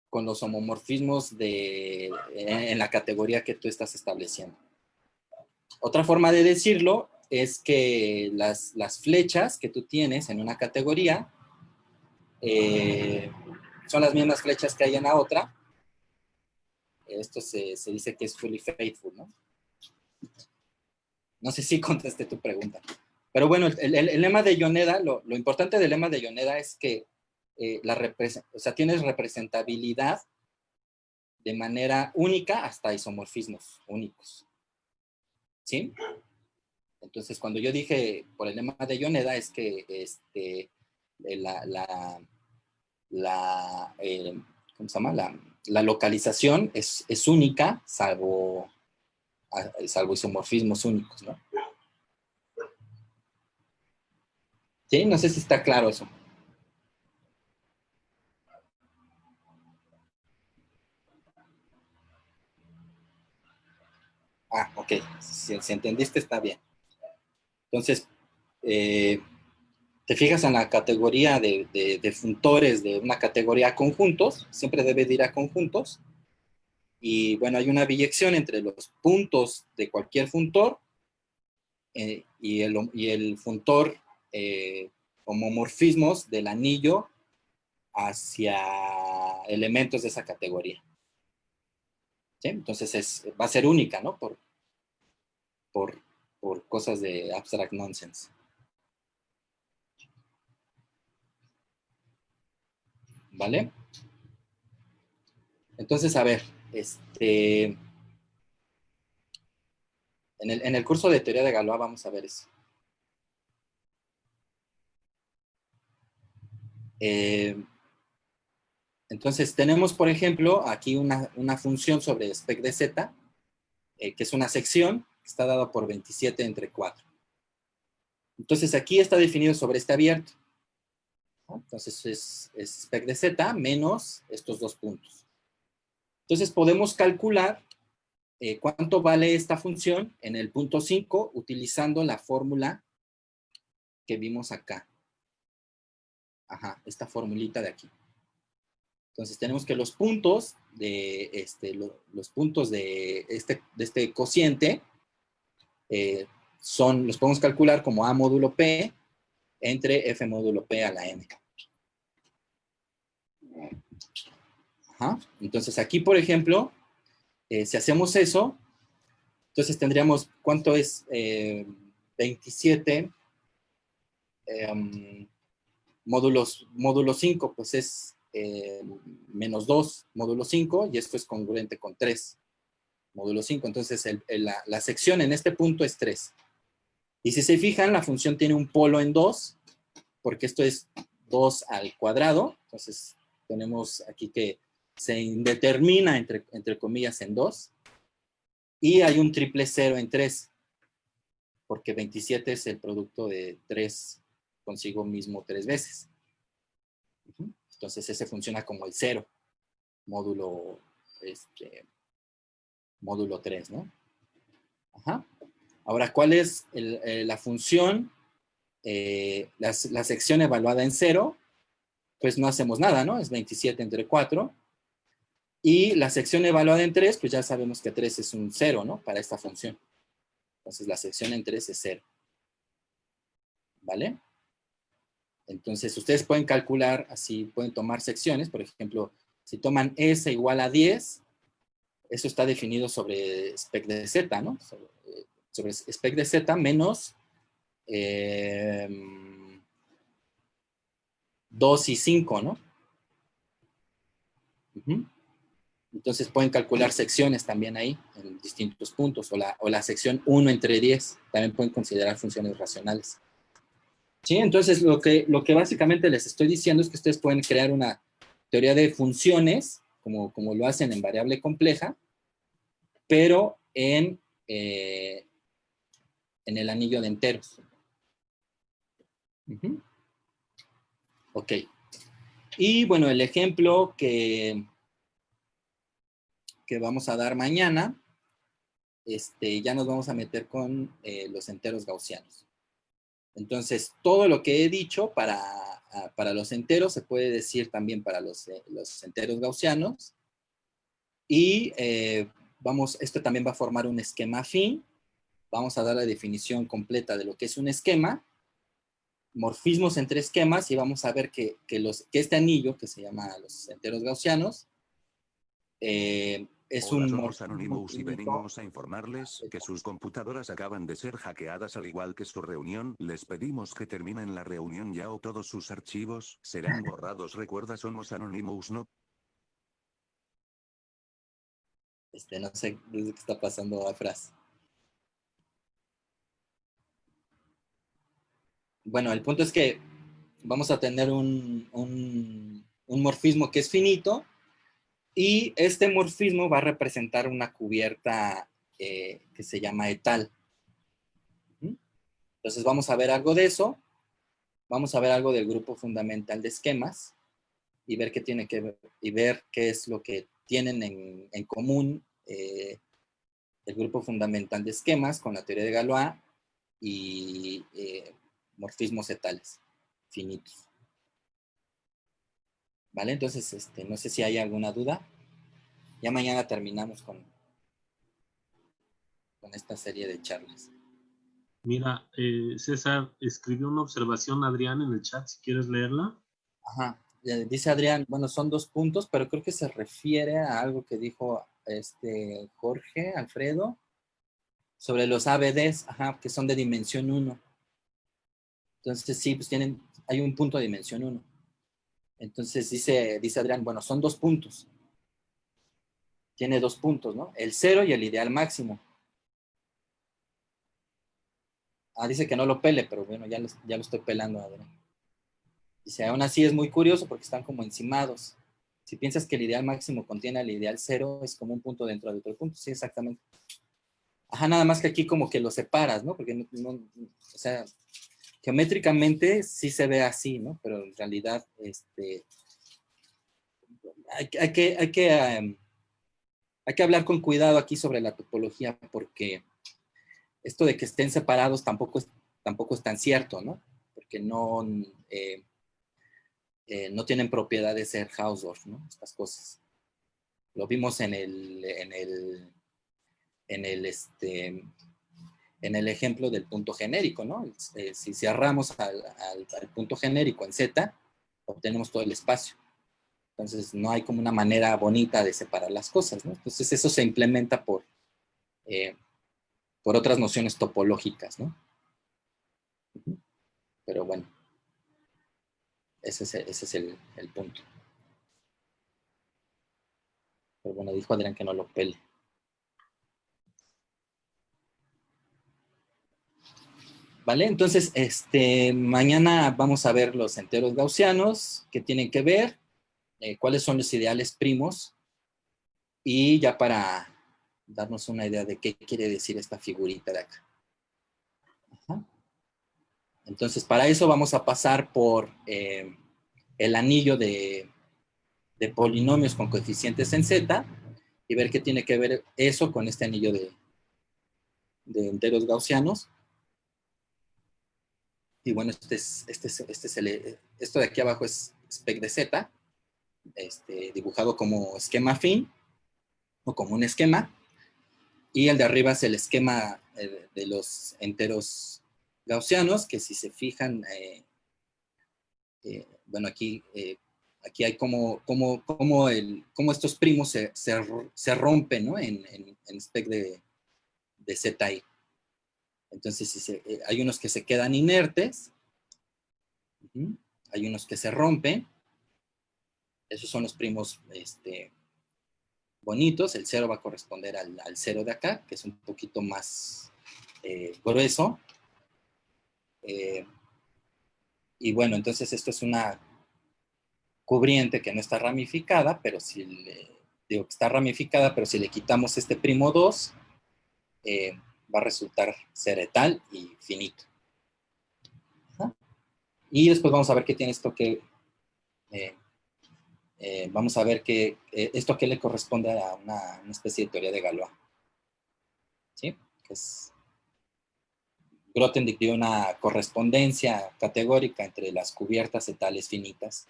con los homomorfismos en la categoría que tú estás estableciendo. Otra forma de decirlo es que las flechas que tú tienes en una categoría son las mismas flechas que hay en la otra. Esto se dice que es fully faithful, ¿no? No sé si contesté tu pregunta. Pero bueno, el lema de Yoneda, lo importante del lema de Yoneda es que tienes representabilidad de manera única hasta isomorfismos únicos. ¿Sí? Entonces, cuando yo dije por el lema de Yoneda es que ¿cómo se llama? La localización es única, salvo isomorfismos únicos, ¿no? ¿Sí? No sé si está claro eso. Ah, ok. Si entendiste, está bien. Entonces, te fijas en la categoría de funtores de una categoría a conjuntos, siempre debe de ir a conjuntos. Y bueno, hay una biyección entre los puntos de cualquier funtor y el funtor homomorfismos del anillo hacia elementos de esa categoría. ¿Sí? Entonces va a ser única, ¿no? Por cosas de abstract nonsense. ¿Vale? Entonces, a ver, en el curso de teoría de Galois vamos a ver eso. Entonces, tenemos, por ejemplo, aquí una función sobre spec de z, que es una sección que está dada por 27 entre 4. Entonces, aquí está definido sobre este abierto, ¿no? Entonces, es spec de z menos estos dos puntos. Entonces, podemos calcular cuánto vale esta función en el punto 5 utilizando la fórmula que vimos acá. Ajá, esta formulita de aquí. Entonces tenemos que los puntos de este cociente los podemos calcular como A módulo P entre F módulo P a la N. Ajá. Entonces aquí, por ejemplo, si hacemos eso, entonces tendríamos, ¿cuánto es 27 módulo 5? Pues es menos 2 módulo 5 y esto es congruente con 3 módulo 5. Entonces la sección en este punto es 3. Y si se fijan, la función tiene un polo en 2, porque esto es 2 al cuadrado. Entonces tenemos aquí que se indetermina, entre comillas, en 2, y hay un triple cero en 3, porque 27 es el producto de 3 consigo mismo 3 veces. Entonces ese funciona como el 0, módulo 3, ¿no? Ajá. Ahora, ¿cuál es la función? La sección evaluada en 0, pues no hacemos nada, ¿no? Es 27 entre 4. Y la sección evaluada en 3, pues ya sabemos que 3 es un 0, ¿no? Para esta función. Entonces la sección en 3 es 0. ¿Vale? Entonces ustedes pueden calcular, así pueden tomar secciones. Por ejemplo, si toman S igual a 10, eso está definido sobre spec de Z, ¿no? Sobre spec de Z menos 2 y 5, ¿no? Entonces pueden calcular secciones también ahí, en distintos puntos, o la sección 1 entre 10, también pueden considerar funciones racionales. ¿Sí? Entonces lo que básicamente les estoy diciendo es que ustedes pueden crear una teoría de funciones, como lo hacen en variable compleja, pero en el anillo de enteros. Ok. Y bueno, el ejemplo que vamos a dar mañana, ya nos vamos a meter con los enteros gaussianos. Entonces, todo lo que he dicho para los enteros se puede decir también para los enteros gaussianos. Y esto también va a formar un esquema afín. Vamos a dar la definición completa de lo que es un esquema, morfismos entre esquemas, y vamos a ver que este anillo, que se llama los enteros gaussianos, es Hola, un somos morfismo Anonymous y finito. venimos a informarles que sus computadoras acaban de ser hackeadas al igual que su reunión. Les pedimos que terminen la reunión ya o todos sus archivos serán borrados. Recuerda, somos Anonymous, ¿no? No sé qué está pasando a Fras. Bueno, el punto es que vamos a tener un morfismo que es finito, y este morfismo va a representar una cubierta que se llama etal. Entonces vamos a ver algo de eso, vamos a ver algo del grupo fundamental de esquemas, y ver qué tiene que ver, y ver qué es lo que tienen en común el grupo fundamental de esquemas con la teoría de Galois y morfismos etales finitos. ¿Vale? Entonces, no sé si hay alguna duda. Ya mañana terminamos con esta serie de charlas. Mira, César, escribió una observación Adrián en el chat, si quieres leerla. Ajá. Dice Adrián, bueno, son 2 puntos, pero creo que se refiere a algo que dijo Jorge, Alfredo, sobre los ABDs, ajá, que son de dimensión 1. Entonces, sí, pues hay un punto de dimensión 1. Entonces dice Adrián, bueno, son 2 puntos. Tiene 2 puntos, ¿no? El 0 y el ideal máximo. Dice que no lo pele, pero bueno, ya lo estoy pelando, Adrián. Dice, aún así es muy curioso porque están como encimados. Si piensas que el ideal máximo contiene al ideal 0, es como un punto dentro de otro punto. Sí, exactamente. Ajá, nada más que aquí como que lo separas, ¿no? Porque o sea, geométricamente sí se ve así, ¿no? Pero en realidad, hay que hablar con cuidado aquí sobre la topología, porque esto de que estén separados tampoco es tan cierto, ¿no? Porque no tienen propiedades de Hausdorff, ¿no? Estas cosas. Lo vimos en el ejemplo del punto genérico, ¿no? Si cerramos al punto genérico en Z, obtenemos todo el espacio. Entonces, no hay como una manera bonita de separar las cosas, ¿no? Entonces, eso se implementa por otras nociones topológicas, ¿no? Pero bueno, ese es el punto. Pero bueno, dijo Adrián que no lo pele. ¿Vale? Entonces, mañana vamos a ver los enteros gaussianos que tienen que ver. cuáles son los ideales primos, y ya para darnos una idea de qué quiere decir esta figurita de acá. Ajá. Entonces, para eso vamos a pasar por el anillo de polinomios con coeficientes en z, y ver qué tiene que ver eso con este anillo de enteros gaussianos. Y bueno, esto de aquí abajo es spec de z, dibujado como esquema afín, o como un esquema, y el de arriba es el esquema de los enteros gaussianos, que si se fijan, bueno, aquí hay como estos primos se rompen, ¿no? en spec de ZI. Entonces, hay unos que se quedan inertes, hay unos que se rompen. Esos son los primos bonitos. El 0 va a corresponder al 0 de acá, que es un poquito más grueso. Y bueno, entonces esto es una cubriente que no está ramificada, pero si digo que está ramificada, pero si le quitamos este primo 2, va a resultar ceretal y finito. Y después vamos a ver qué tiene esto que... vamos a ver que esto que le corresponde a una especie de teoría de Galois. ¿Sí? Que es... Grothendieck dio una correspondencia categórica entre las cubiertas etales finitas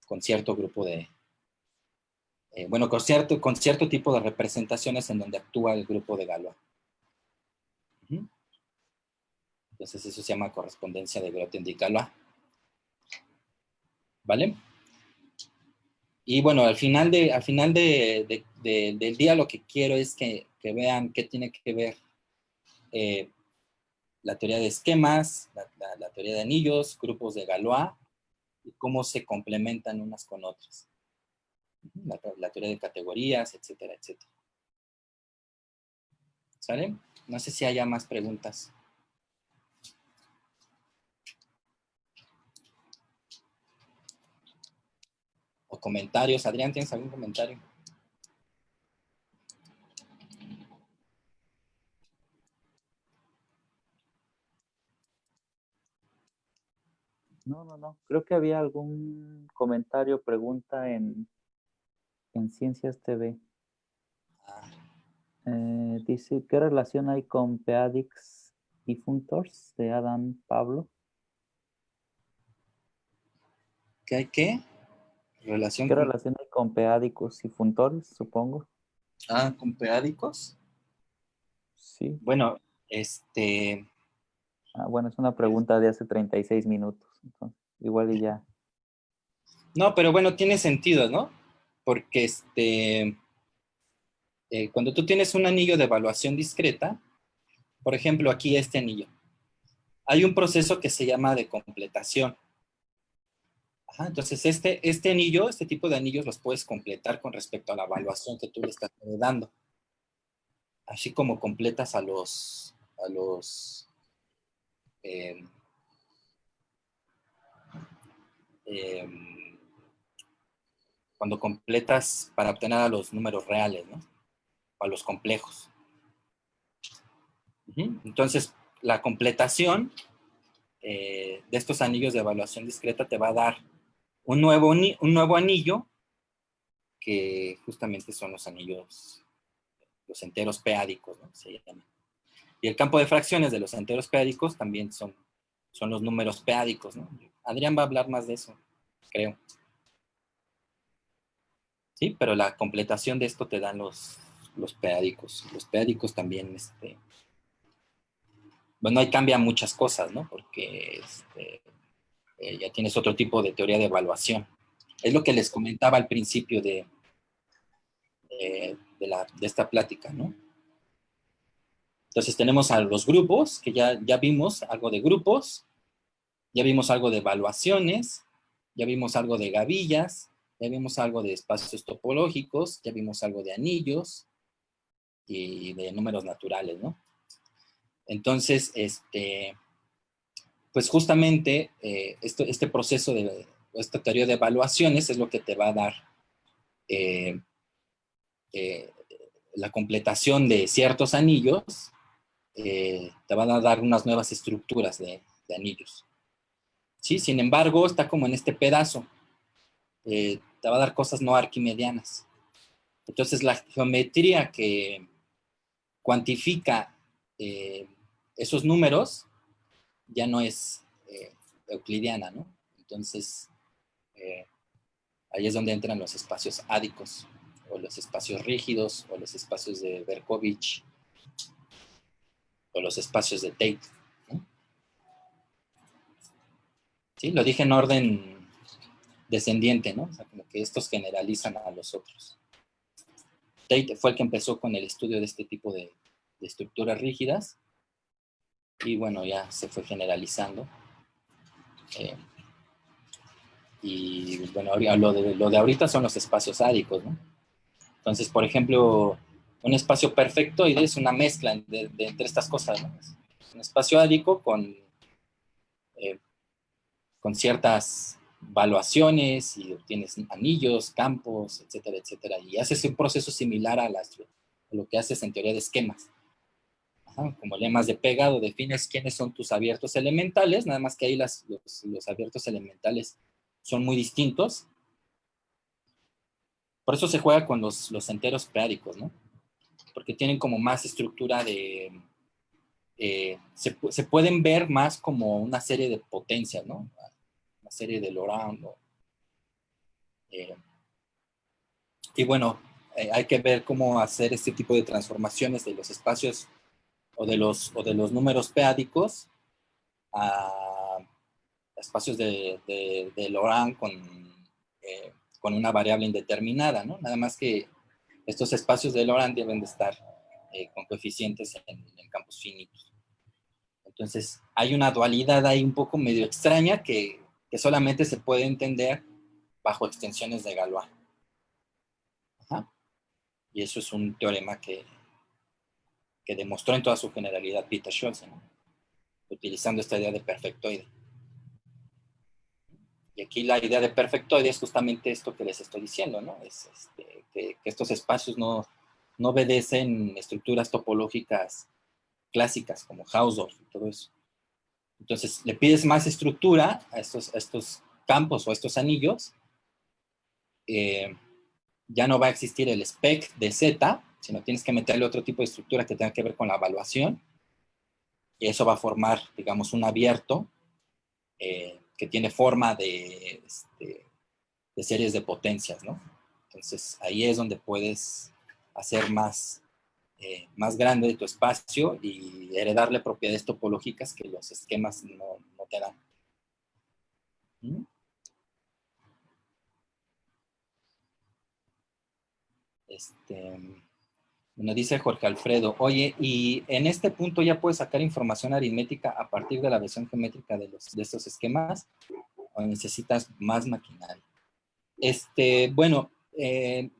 con cierto grupo de... bueno, con cierto tipo de representaciones en donde actúa el grupo de Galois. Entonces eso se llama correspondencia de Grothendieck-Galois. ¿Vale? Y bueno, al final del día lo que quiero es que vean qué tiene que ver la teoría de esquemas, la teoría de anillos, grupos de Galois, y cómo se complementan unas con otras. La teoría de categorías, etcétera, etcétera. ¿Sale? No sé si haya más preguntas. O comentarios. Adrián, ¿tienes algún comentario? No. Creo que había algún comentario, pregunta en Ciencias TV. Dice, ¿qué relación hay con P-ADIX y Functors? De Adam Pablo. ¿Qué hay qué? ¿Qué relación hay con P-ADICos y Functores, supongo? ¿Con P-ADICos? Sí. Bueno, bueno, es una pregunta de hace 36 minutos. Entonces, igual y ya. No, pero bueno, tiene sentido, ¿no? Porque cuando tú tienes un anillo de evaluación discreta, por ejemplo, aquí este anillo, hay un proceso que se llama de completación. Ajá, entonces, este anillo, este tipo de anillos los puedes completar con respecto a la evaluación que tú le estás dando. Así como completas a los cuando completas para obtener a los números reales, ¿no? O a los complejos. Entonces, la completación de estos anillos de evaluación discreta te va a dar un nuevo anillo, que justamente son los anillos, los enteros p-ádicos, ¿no? Se llama. Y el campo de fracciones de los enteros p-ádicos también son los números p-ádicos, ¿no? Adrián va a hablar más de eso, creo. Sí, pero la completación de esto te dan los p-ádicos. Los p-ádicos también, bueno, ahí cambian muchas cosas, ¿no? Porque ya tienes otro tipo de teoría de evaluación. Es lo que les comentaba al principio de esta plática, ¿no? Entonces tenemos a los grupos, que ya vimos algo de grupos, ya vimos algo de evaluaciones, ya vimos algo de gavillas, ya vimos algo de espacios topológicos, ya vimos algo de anillos y de números naturales, ¿no? Entonces, pues justamente este proceso de esta teoría de evaluaciones es lo que te va a dar la completación de ciertos anillos, te van a dar unas nuevas estructuras de anillos. ¿Sí? Sin embargo, está como en este pedazo. Te va a dar cosas no arquimedianas. Entonces, la geometría que cuantifica esos números ya no es euclidiana, ¿no? Entonces, ahí es donde entran los espacios ádicos, o los espacios rígidos, o los espacios de Berkovich, o los espacios de Tate, ¿no? Sí, lo dije en orden descendiente, ¿no? O sea, como que estos generalizan a los otros. Tate fue el que empezó con el estudio de este tipo de estructuras rígidas, y bueno, ya se fue generalizando. Y bueno, lo de ahorita son los espacios ádicos, ¿no? Entonces, por ejemplo, un espacio perfectoide es una mezcla entre estas cosas, ¿no? Es un espacio ádico con ciertas valuaciones y obtienes anillos, campos, etcétera, etcétera. Y haces un proceso similar a lo que haces en teoría de esquemas. Ajá, como lemas de pegado, defines quiénes son tus abiertos elementales, nada más que ahí los abiertos elementales son muy distintos. Por eso se juega con los enteros preádicos, ¿no? Porque tienen como más estructura de... se pueden ver más como una serie de potencias, ¿no? Una serie de Laurent, ¿no? Y bueno, hay que ver cómo hacer este tipo de transformaciones de los espacios o de los números preádicos a espacios de Laurent con una variable indeterminada, ¿no? Nada más que estos espacios de Laurent deben de estar con coeficientes en campos finitos. Entonces, hay una dualidad ahí un poco medio extraña que solamente se puede entender bajo extensiones de Galois. Ajá. Y eso es un teorema que demostró en toda su generalidad Peter Scholze, ¿no? Utilizando esta idea de perfectoide. Y aquí la idea de perfectoide es justamente esto que les estoy diciendo, ¿no? Es que estos espacios no obedecen estructuras topológicas clásicas como Hausdorff y todo eso. Entonces, le pides más estructura a estos campos o a estos anillos, ya no va a existir el spec de Z, sino tienes que meterle otro tipo de estructura que tenga que ver con la evaluación, y eso va a formar, digamos, un abierto que tiene forma de series de potencias, ¿no? Entonces, ahí es donde puedes hacer más grande tu espacio y heredarle propiedades topológicas que los esquemas no te dan. ¿Mm? Nos dice Jorge Alfredo, oye, y en este punto ya puedes sacar información aritmética a partir de la versión geométrica de estos esquemas, o necesitas más maquinaria. Bueno,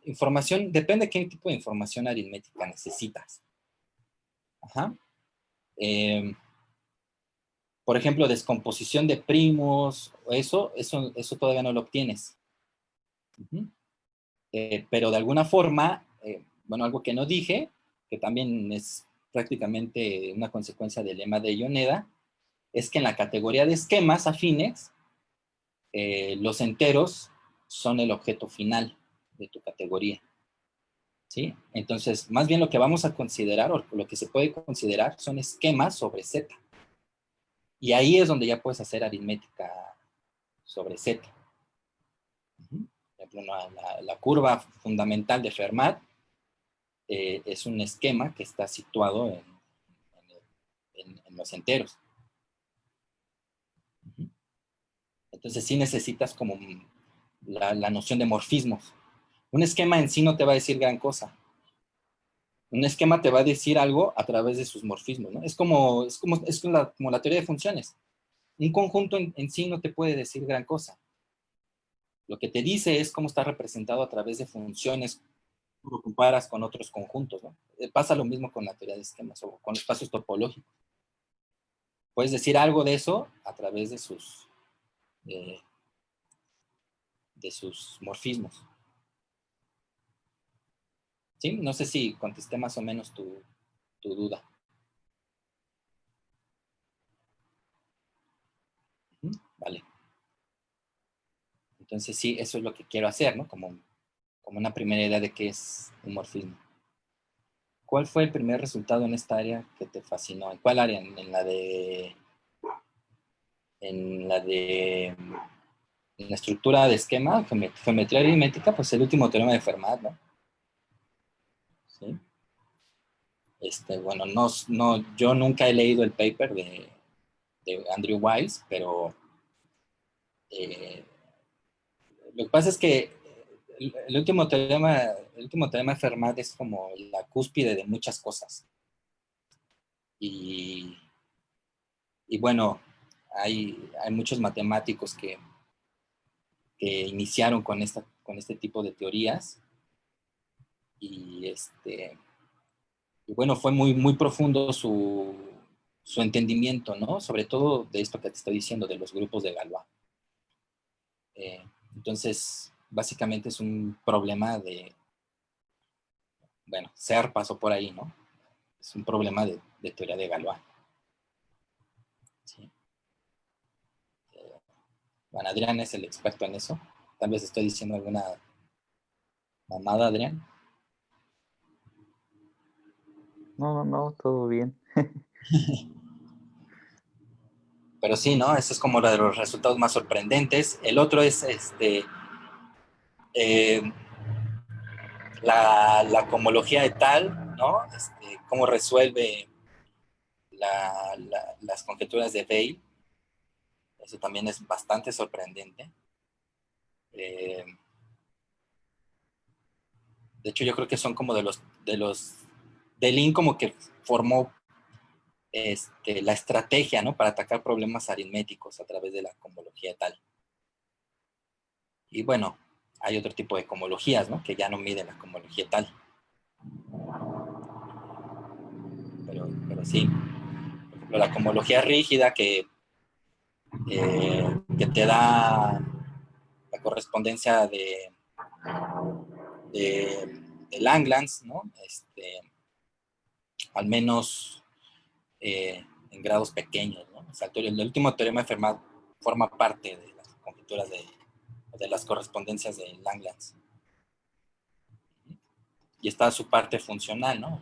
información, depende de qué tipo de información aritmética necesitas. Ajá. Por ejemplo, descomposición de primos, eso todavía no lo obtienes. Uh-huh. Pero de alguna forma, bueno, algo que no dije, que también es prácticamente una consecuencia del lema de Yoneda, es que en la categoría de esquemas afines, los enteros son el objeto final de tu categoría. ¿Sí? Entonces, más bien lo que vamos a considerar, o lo que se puede considerar, son esquemas sobre Z. Y ahí es donde ya puedes hacer aritmética sobre Z. Uh-huh. Por ejemplo, la curva fundamental de Fermat es un esquema que está situado en los enteros. Uh-huh. Entonces sí necesitas como la noción de morfismos. Un esquema en sí no te va a decir gran cosa. Un esquema te va a decir algo a través de sus morfismos, ¿no? Es como la teoría de funciones. Un conjunto en sí no te puede decir gran cosa. Lo que te dice es cómo está representado a través de funciones, lo comparas con otros conjuntos, ¿no? Pasa lo mismo con la teoría de esquemas o con espacios topológicos. Puedes decir algo de eso a través de sus sus morfismos. ¿Sí? No sé si contesté más o menos tu duda. Vale. Entonces sí, eso es lo que quiero hacer, ¿no? Como una primera idea de qué es un morfismo. ¿Cuál fue el primer resultado en esta área que te fascinó? ¿En cuál área? En la estructura de esquema, geometría aritmética, pues el último teorema de Fermat, ¿no? ¿Sí? Bueno, yo nunca he leído el paper de Andrew Wiles, pero lo que pasa es que el último teorema de Fermat es como la cúspide de muchas cosas. Y bueno, hay muchos matemáticos que iniciaron con este tipo de teorías. Y bueno, fue muy, muy profundo su entendimiento, ¿no? Sobre todo de esto que te estoy diciendo, de los grupos de Galois. Entonces, básicamente es un problema de, bueno, Serre pasó por ahí, ¿no? Es un problema de teoría de Galois. ¿Sí? Bueno, Adrián es el experto en eso. Tal vez estoy diciendo alguna mamada, Adrián. No, todo bien. Pero sí, ¿no? Eso es como uno de los resultados más sorprendentes. El otro es la cohomología de tal, ¿no? Cómo resuelve las conjeturas de Weil. Eso también es bastante sorprendente. De hecho, yo creo que son como de los Deligne como que formó la estrategia, ¿no? Para atacar problemas aritméticos a través de la cohomología de tal. Y bueno, hay otro tipo de cohomologías, ¿no? Que ya no miden la cohomología de tal. Pero sí. Por ejemplo, la cohomología rígida que te da la correspondencia de Langlands, ¿no? Al menos en grados pequeños, ¿no? O sea, el último teorema de Fermat forma parte de las conjeturas de las correspondencias de Langlands. Y está su parte funcional, ¿no?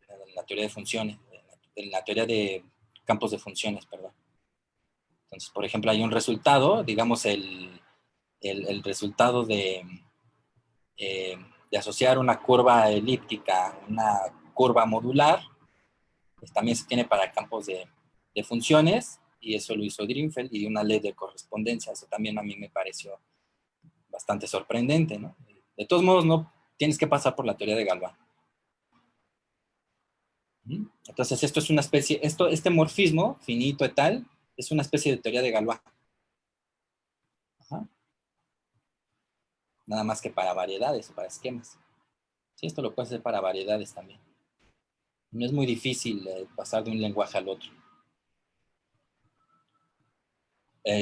En la teoría de funciones, en la teoría de campos de funciones, perdón. Entonces, por ejemplo, hay un resultado, digamos, el resultado de asociar una curva elíptica a una curva modular, pues también se tiene para campos de funciones, y eso lo hizo Drinfeld, y una ley de correspondencia. Eso también a mí me pareció bastante sorprendente, ¿no? De todos modos, no tienes que pasar por la teoría de Galois. Entonces, esto es una especie, este morfismo finito y tal, es una especie de teoría de Galois. Ajá. Nada más que para variedades o para esquemas. Sí, esto lo puedes hacer para variedades también. No es muy difícil pasar de un lenguaje al otro.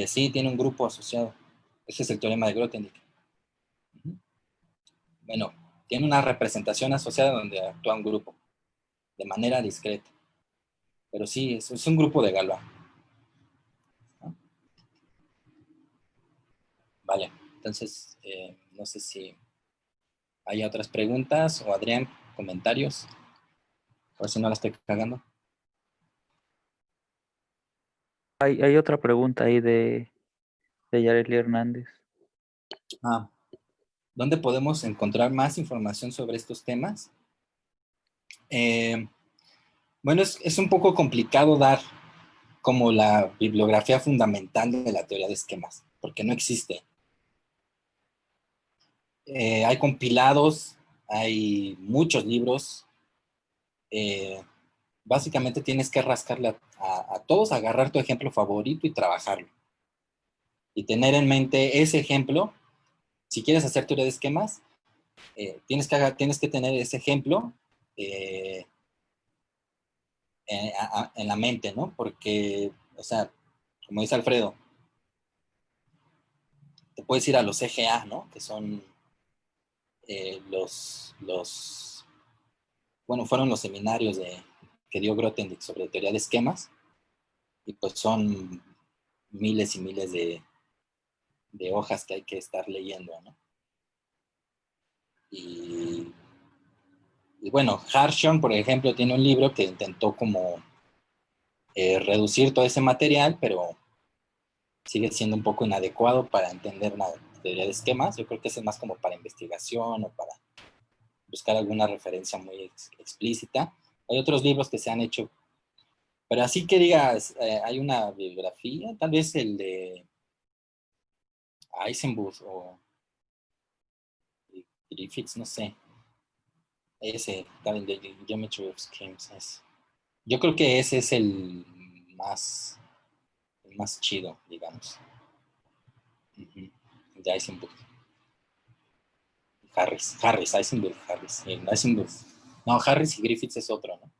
Sí, tiene un grupo asociado. Ese es el teorema de Grothendieck. Bueno, tiene una representación asociada donde actúa un grupo, de manera discreta. Pero sí, es un grupo de Galois. Vale, entonces, no sé si hay otras preguntas, o Adrián, comentarios, por si no la estoy cagando. Hay otra pregunta ahí de Yareli Hernández. ¿Dónde podemos encontrar más información sobre estos temas? Bueno, es un poco complicado dar como la bibliografía fundamental de la teoría de esquemas, porque no existe. Hay compilados, hay muchos libros. Básicamente tienes que rascarle a todos, agarrar tu ejemplo favorito y trabajarlo. Y tener en mente ese ejemplo. Si quieres hacer teoría de esquemas, tienes que tener ese ejemplo en la mente, ¿no? Porque, o sea, como dice Alfredo, puedes ir a los EGA, ¿no? Que son bueno, fueron los seminarios que dio Grothendieck sobre teoría de esquemas, y pues son miles y miles de hojas que hay que estar leyendo, ¿no? Y bueno, Harshon, por ejemplo, tiene un libro que intentó como reducir todo ese material, pero sigue siendo un poco inadecuado para entender la teoría de esquemas. Yo creo que ese es más como para investigación o para buscar alguna referencia muy explícita. Hay otros libros que se han hecho, pero así que digas, hay una bibliografía, tal vez el de Eisenbuch o Griffiths, no sé. Ese, también de Geometry of Schemes. Yo creo que ese es el más chido, digamos. De Eisenbuch. Eisenbuch. No, Harris y Griffiths es otro, ¿no?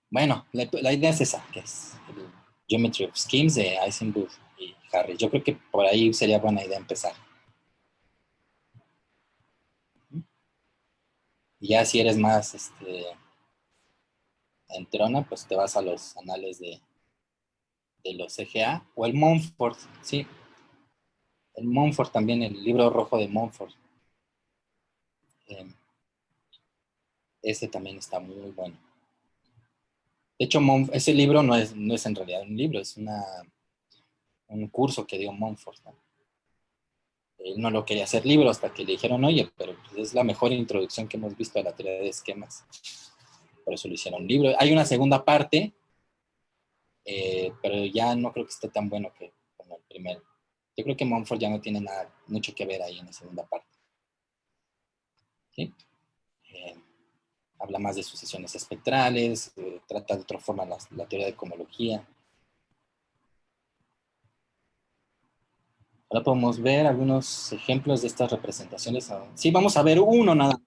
Bueno, la idea es esa, que es el Geometry of Schemes de Eisenbuch y Harris. Yo creo que por ahí sería buena idea empezar. Y ya si eres más entrona, pues te vas a los anales de los EGA o el Montfort, sí. El Montfort también, el libro rojo de Montfort. Ese también está muy bueno. De hecho, ese libro no es en realidad un libro, es un curso que dio Montfort, ¿no? Él no lo quería hacer libro hasta que le dijeron, oye, pero pues es la mejor introducción que hemos visto a la teoría de esquemas. Por eso lo hicieron libro. Hay una segunda parte, pero ya no creo que esté tan bueno como el primero. Yo creo que Montfort ya no tiene mucho que ver ahí en la segunda parte. ¿Sí? Habla más de sucesiones espectrales, trata de otra forma la teoría de cohomología. Ahora podemos ver algunos ejemplos de estas representaciones. Sí, vamos a ver uno nada más.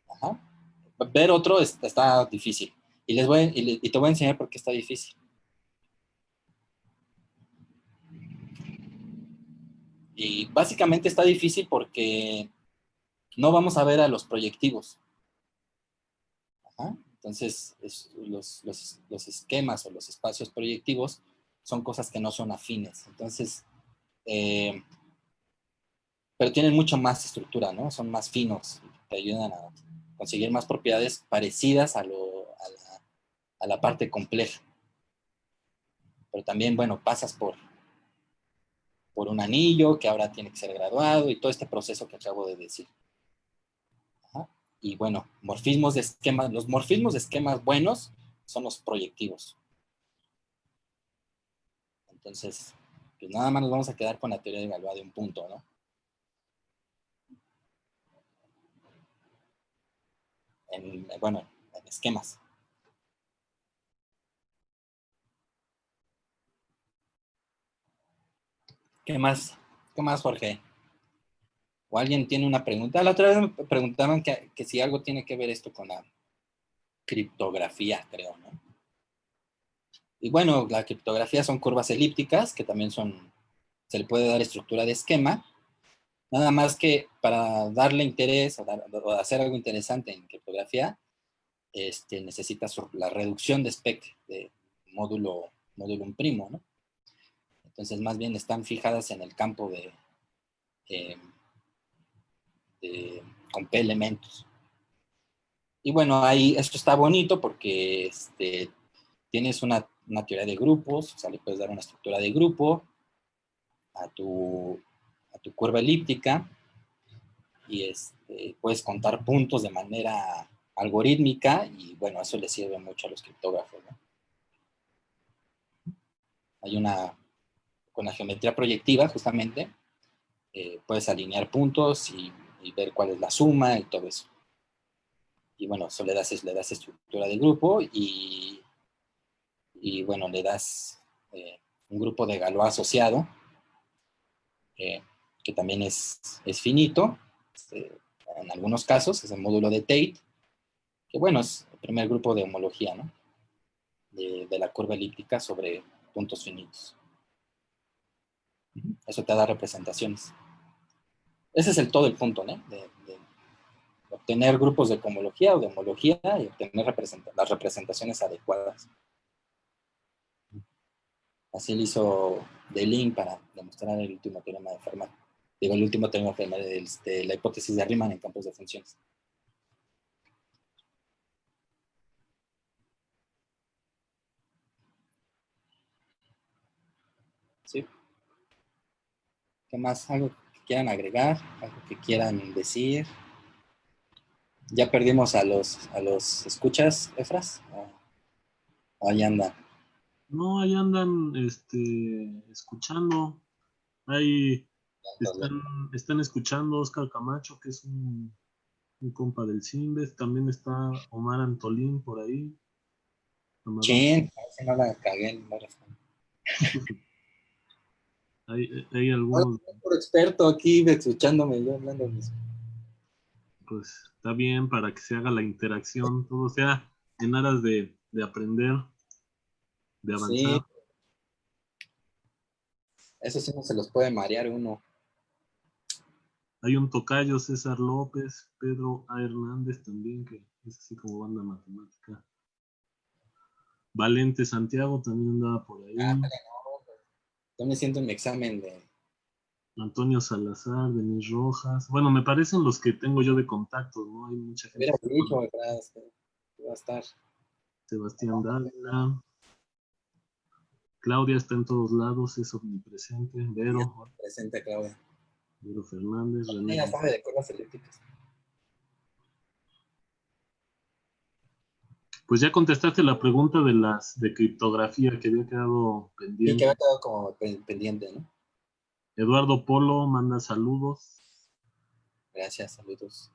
Ajá. Ver otro está difícil. Y te voy a enseñar por qué está difícil. Y básicamente está difícil porque no vamos a ver a los proyectivos. Ajá. Entonces, los esquemas o los espacios proyectivos son cosas que no son afines. Entonces, pero tienen mucho más estructura, ¿no? Son más finos, te ayudan a conseguir más propiedades parecidas a la parte compleja. Pero también, bueno, pasas por un anillo que ahora tiene que ser graduado y todo este proceso que acabo de decir. Ajá. Y bueno, morfismos de esquemas, los morfismos de esquemas buenos son los proyectivos. Entonces, pues nada más nos vamos a quedar con la teoría de Galois de un punto, ¿no? En esquemas. ¿Qué más? ¿Qué más, Jorge? ¿O alguien tiene una pregunta? La otra vez me preguntaban que si algo tiene que ver esto con la criptografía, creo, ¿no? Y bueno, la criptografía son curvas elípticas, que también se le puede dar estructura de esquema. Nada más que para darle interés o hacer algo interesante en criptografía, necesitas la reducción de spec de módulo primo, ¿no? Entonces, más bien están fijadas en el campo con P elementos. Y bueno, ahí esto está bonito porque tienes una teoría de grupos, o sea, le puedes dar una estructura de grupo a tu curva elíptica y puedes contar puntos de manera algorítmica y bueno, eso le sirve mucho a los criptógrafos, ¿no? Con la geometría proyectiva, justamente, puedes alinear puntos y ver cuál es la suma y todo eso. Y bueno, eso le das estructura de grupo y bueno, le das un grupo de Galois asociado, que también es finito, en algunos casos, es el módulo de Tate, que bueno, es el primer grupo de homología, ¿no? De la curva elíptica sobre puntos finitos. Eso te da representaciones. Ese es todo el punto, ¿no? De obtener grupos de cohomología o de homología y obtener las representaciones adecuadas. Así lo hizo Deligne para demostrar el último teorema de Fermat. Digo, el último teorema de Fermat de la hipótesis de Riemann en campos de funciones. ¿Sí? ¿Qué más? ¿Algo que quieran agregar? ¿Algo que quieran decir? ¿Ya perdimos a los escuchas, Efras? ¿O ahí andan? No, ahí andan escuchando. Ahí están escuchando a Oscar Camacho, que es un compa del Cimbes. También está Omar Antolín por ahí. Chin, a ver si no la cagué. No Hay algunos, por experto aquí escuchándome, yo hablando mismo. pues está bien para que se haga la interacción, todo sea en aras de aprender, de avanzar. Sí, eso sí no se los puede marear uno. Hay un tocayo, César López, Pedro A. Hernández también, que es así como banda matemática. Valente Santiago también andaba por ahí. Yo me siento en mi examen de... Antonio Salazar, Denis Rojas. Bueno, me parecen los que tengo yo de contactos, ¿no? Hay mucha gente. Hubiera dicho, ¿verdad? Que va a estar. Sebastián Dávila. Claudia está en todos lados, es omnipresente. Vero. Presente, Claudia. Vero Fernández, René. Ella sabe de curvas elípticas. Pues ya contestaste la pregunta de criptografía que había quedado Sí, pendiente. que había quedado como pendiente, ¿no? Eduardo Polo manda saludos. Gracias, saludos.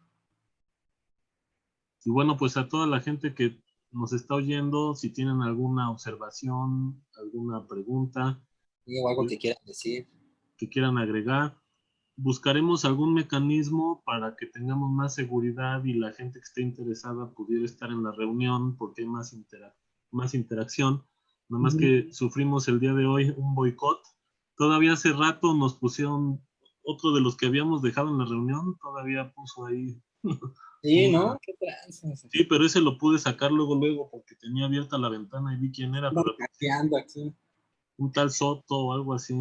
Y bueno, pues a toda la gente que nos está oyendo, si tienen alguna observación, alguna pregunta, ¿Y algo que quieran decir? que quieran agregar, buscaremos algún mecanismo para que tengamos más seguridad y la gente que esté interesada pudiera estar en la reunión porque hay más interacción. Nada más que sufrimos el día de hoy un boicot. Todavía hace rato nos pusieron otro de los que habíamos dejado en la reunión, todavía puso ahí. Sí, ¿no? ¿Qué tranza? Sí, pero ese lo pude sacar luego porque tenía abierta la ventana y vi quién era, pero Hackeando aquí. un tal Soto o algo así.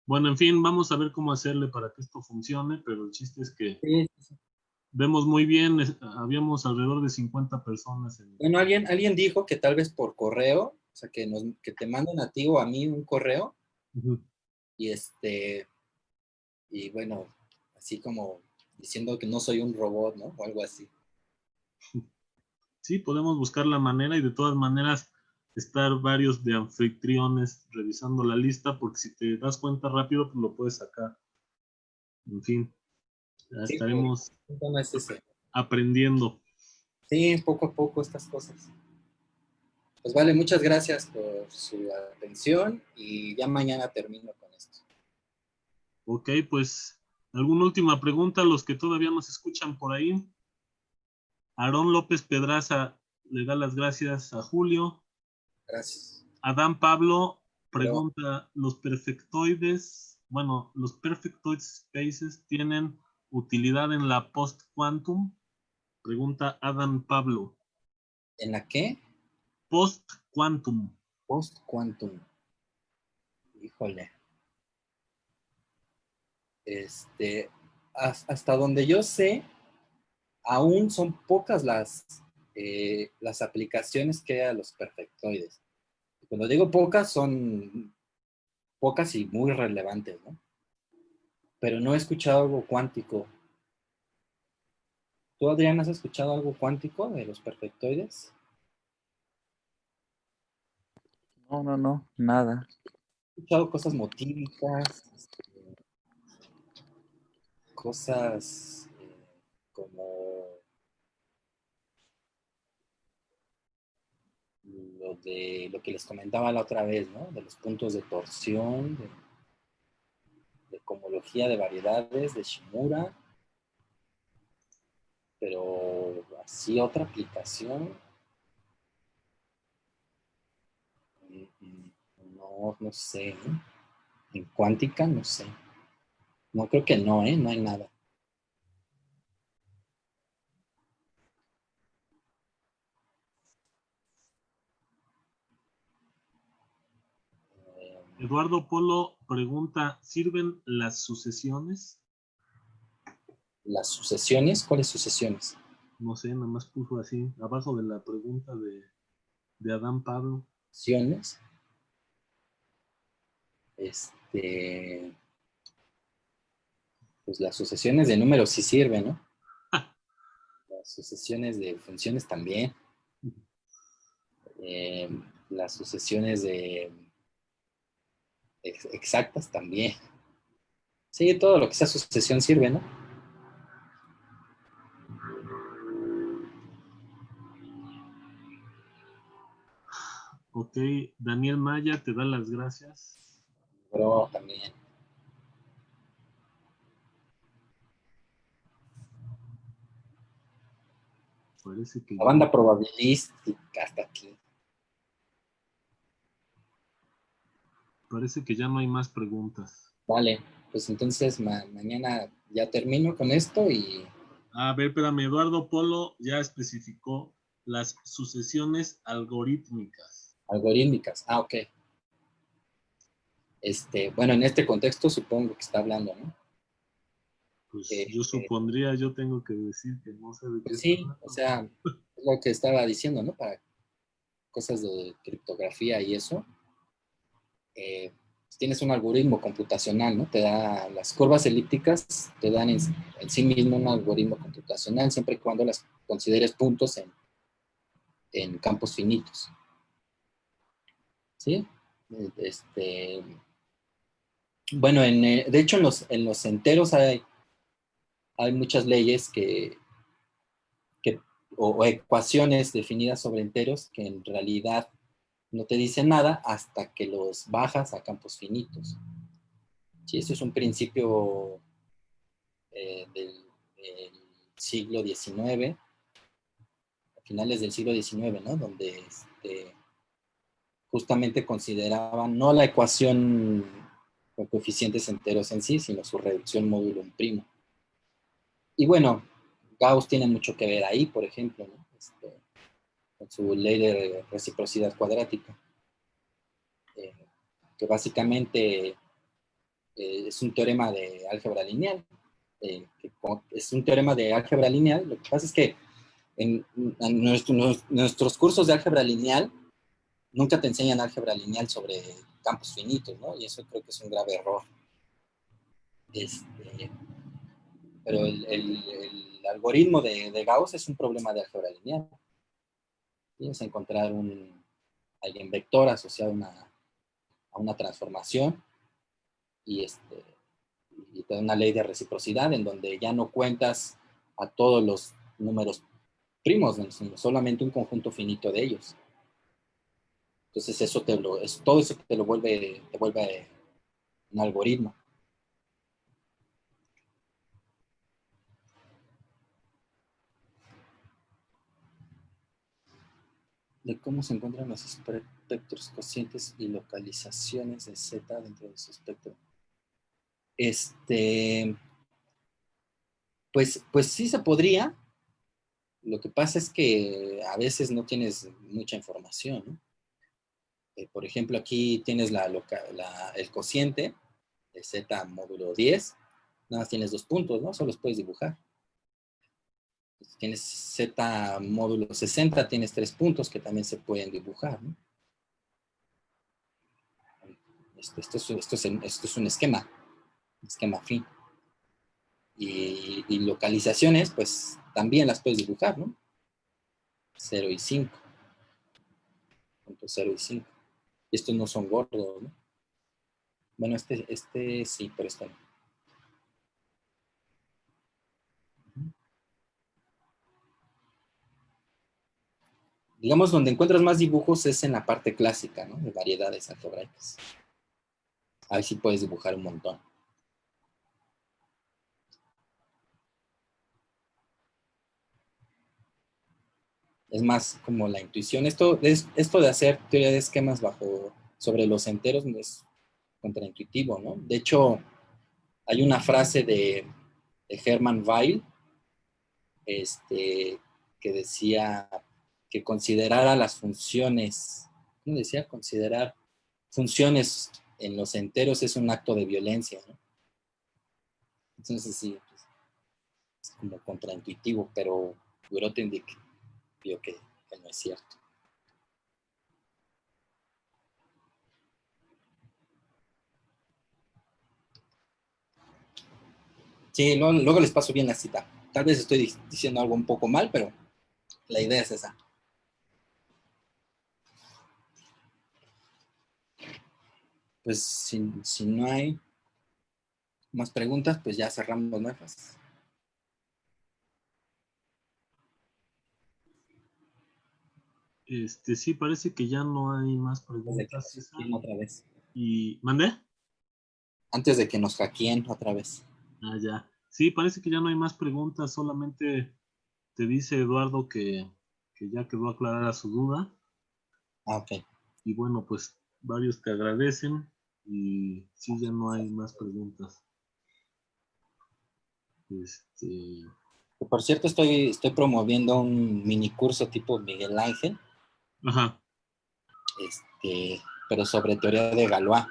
Bueno, en fin, vamos a ver cómo hacerle para que esto funcione, pero el chiste es que Sí. vemos muy bien, habíamos alrededor de 50 personas. Bueno, alguien dijo que tal vez por correo, o sea, que te manden a ti o a mí un correo y y bueno, así como diciendo que no soy un robot, ¿no? O algo así. Sí, podemos buscar la manera y de todas maneras estar varios de anfitriones revisando la lista, porque si te das cuenta rápido, pues lo puedes sacar. En fin, ya Sí, estaremos no es ese. aprendiendo. Sí, poco a poco estas cosas. Pues vale, muchas gracias por su atención y ya mañana termino con esto. Ok, pues, ¿alguna última pregunta a los que todavía nos escuchan por ahí? Aarón López Pedraza le da las gracias a Julio. Gracias. Adán Pablo Pero, pregunta, ¿los perfectoid spaces tienen utilidad en la post-quantum? Pregunta Adán Pablo. ¿en la qué? Post-quantum. Post-quantum. Híjole. Hasta donde yo sé, aún son pocas las aplicaciones que hay a los perfectoides. Cuando digo pocas, son pocas y muy relevantes, ¿no? Pero no he escuchado algo cuántico. ¿Tú, Adrián, has escuchado algo cuántico de los perfectoides? No, nada. He escuchado cosas motívicas, cosas como lo que les comentaba la otra vez, ¿no? De los puntos de torsión, de cohomología de variedades, de Shimura, pero así otra aplicación, no sé, ¿no? En cuántica, no sé. No, creo que no, ¿eh? No hay nada. Eduardo Polo pregunta, ¿sirven las sucesiones? Las sucesiones, ¿cuáles sucesiones? No sé, nada más puso así, abajo de la pregunta de Adán Pablo. Sucesiones. Pues las sucesiones de números sí sirven, ¿no? Las sucesiones de funciones también. Las sucesiones de exactas también. Sí, todo lo que sea sucesión sirve, ¿no? Ok, Daniel Maya te da las gracias. Pero también. Parece que La ya banda no, probabilística hasta aquí. parece que ya no hay más preguntas. Vale, pues entonces mañana ya termino con esto y A ver, espérame, Eduardo Polo ya especificó las sucesiones algorítmicas. algorítmicas. Ah, ok. Bueno, en este contexto supongo que está hablando, ¿no? Pues yo supondría, yo tengo que decir que no sé de qué Pues está sí, o hablando. sea, es lo que estaba diciendo, ¿no? Para cosas de criptografía y eso, pues tienes un algoritmo computacional, ¿no? Te da las curvas elípticas, te dan en sí mismo un algoritmo computacional, siempre y cuando las consideres puntos en campos finitos. ¿Sí? Bueno, de hecho en los enteros hay muchas leyes que o ecuaciones definidas sobre enteros que en realidad no te dicen nada hasta que los bajas a campos finitos. Sí, eso es un principio del siglo XIX, a finales del siglo XIX, ¿no? Donde justamente consideraban no la ecuación con coeficientes enteros en sí, sino su reducción módulo en primo. Y bueno, Gauss tiene mucho que ver ahí, por ejemplo, ¿no? Con su ley de reciprocidad cuadrática, que básicamente es un teorema de álgebra lineal. Es un teorema de álgebra lineal. Lo que pasa es que en nuestros cursos de álgebra lineal nunca te enseñan álgebra lineal sobre campos finitos, ¿no? Y eso creo que es un grave error. Pero el algoritmo de Gauss es un problema de álgebra lineal. Tienes que encontrar un eigenvector asociado a una transformación y, y te da una ley de reciprocidad en donde ya no cuentas a todos los números primos, sino solamente un conjunto finito de ellos. Entonces todo eso te vuelve un algoritmo. De cómo se encuentran los espectros cocientes y localizaciones de Z dentro de su espectro. Pues sí se podría. Lo que pasa es que a veces no tienes mucha información, ¿no? Por ejemplo, aquí tienes el cociente de Z módulo 10, nada más tienes 2 puntos, ¿no? Solo los puedes dibujar. Si tienes Z módulo 60, tienes 3 puntos que también se pueden dibujar, ¿no? Esto es un esquema fin. Y localizaciones, pues también las puedes dibujar, ¿no? 0 y 5. Punto 0 y 5. Y estos no son gordos, ¿no? Bueno, este sí, pero este no. Digamos, donde encuentras más dibujos es en la parte clásica, ¿no? De variedades algebraicas. Ahí sí puedes dibujar un montón. Es más como la intuición. Esto de hacer teoría de esquemas sobre los enteros contraintuitivo, ¿no? De hecho, hay una frase de Hermann Weyl, que decía que considerara las funciones, ¿cómo decía? Considerar funciones en los enteros es un acto de violencia, ¿no? Entonces sí, pues, es como contraintuitivo, pero Grothendieck vio que no es cierto. Sí, luego les paso bien la cita. Tal vez estoy diciendo algo un poco mal, pero la idea es esa. Pues si no hay más preguntas, pues ya cerramos, ¿no? Sí, parece que ya no hay más preguntas, César. Otra vez. ¿Y mandé? Antes de que nos hackeen otra vez. Ah, ya. Sí, parece que ya no hay más preguntas, solamente te dice Eduardo que ya quedó aclarada su duda. Ah, ok. Y bueno, pues varios te agradecen y sí, ya no hay más preguntas. Por cierto, estoy promoviendo un mini curso tipo Miguel Ángel, Ajá. pero sobre teoría de Galois.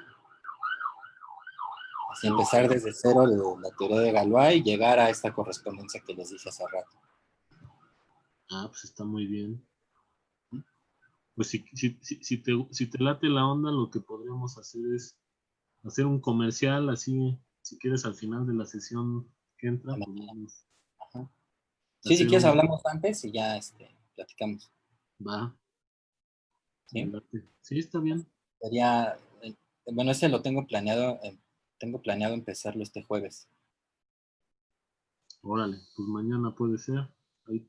Así empezar desde cero la teoría de Galois y llegar a esta correspondencia que les dije hace rato. Ah, pues está muy bien. Pues si te late la onda, lo que podríamos hacer es hacer un comercial, así, si quieres al final de la sesión que entra, podemos Ajá. Sí, si quieres hablamos antes y ya platicamos. Va. ¿Sí? Sí, está bien. Sería, bueno, ese lo tengo planeado empezarlo este jueves. Órale, pues mañana puede ser. Ahí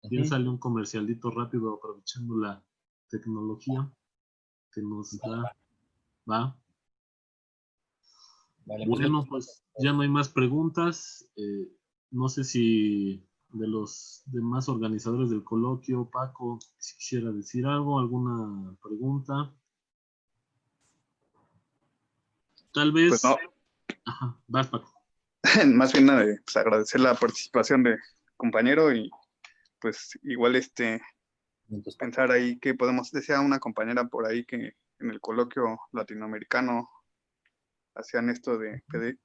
piénsale un comercialito rápido aprovechando la tecnología que nos da. Va. Vale, Bueno, pues ya no hay más preguntas. No sé si de los demás organizadores del coloquio, Paco, si quisiera decir algo, alguna pregunta. Tal vez. Pues no. Ajá, vas, Paco. Más bien pues, agradecer la participación del compañero y pues igual pensar ahí que podemos, decía una compañera por ahí que en el coloquio latinoamericano hacían esto de pedir,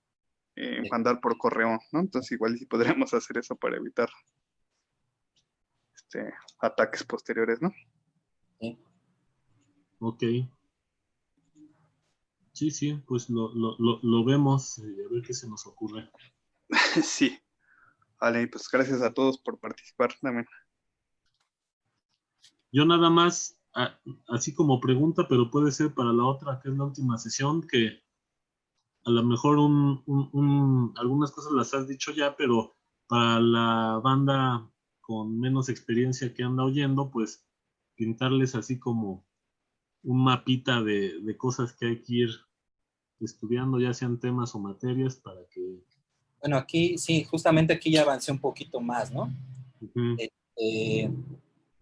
mandar por correo, ¿no? Entonces igual sí podríamos hacer eso para evitar ataques posteriores, ¿no? Sí. Ok. Sí, pues lo vemos y a ver qué se nos ocurre. Sí. Vale, pues gracias a todos por participar también. Yo nada más, así como pregunta, pero puede ser para la otra, que es la última sesión, que a lo mejor algunas cosas las has dicho ya, pero para la banda con menos experiencia que anda oyendo, pues pintarles así como un mapita de cosas que hay que ir estudiando, ya sean temas o materias, para que... Bueno, aquí sí, justamente aquí ya avancé un poquito más, ¿no?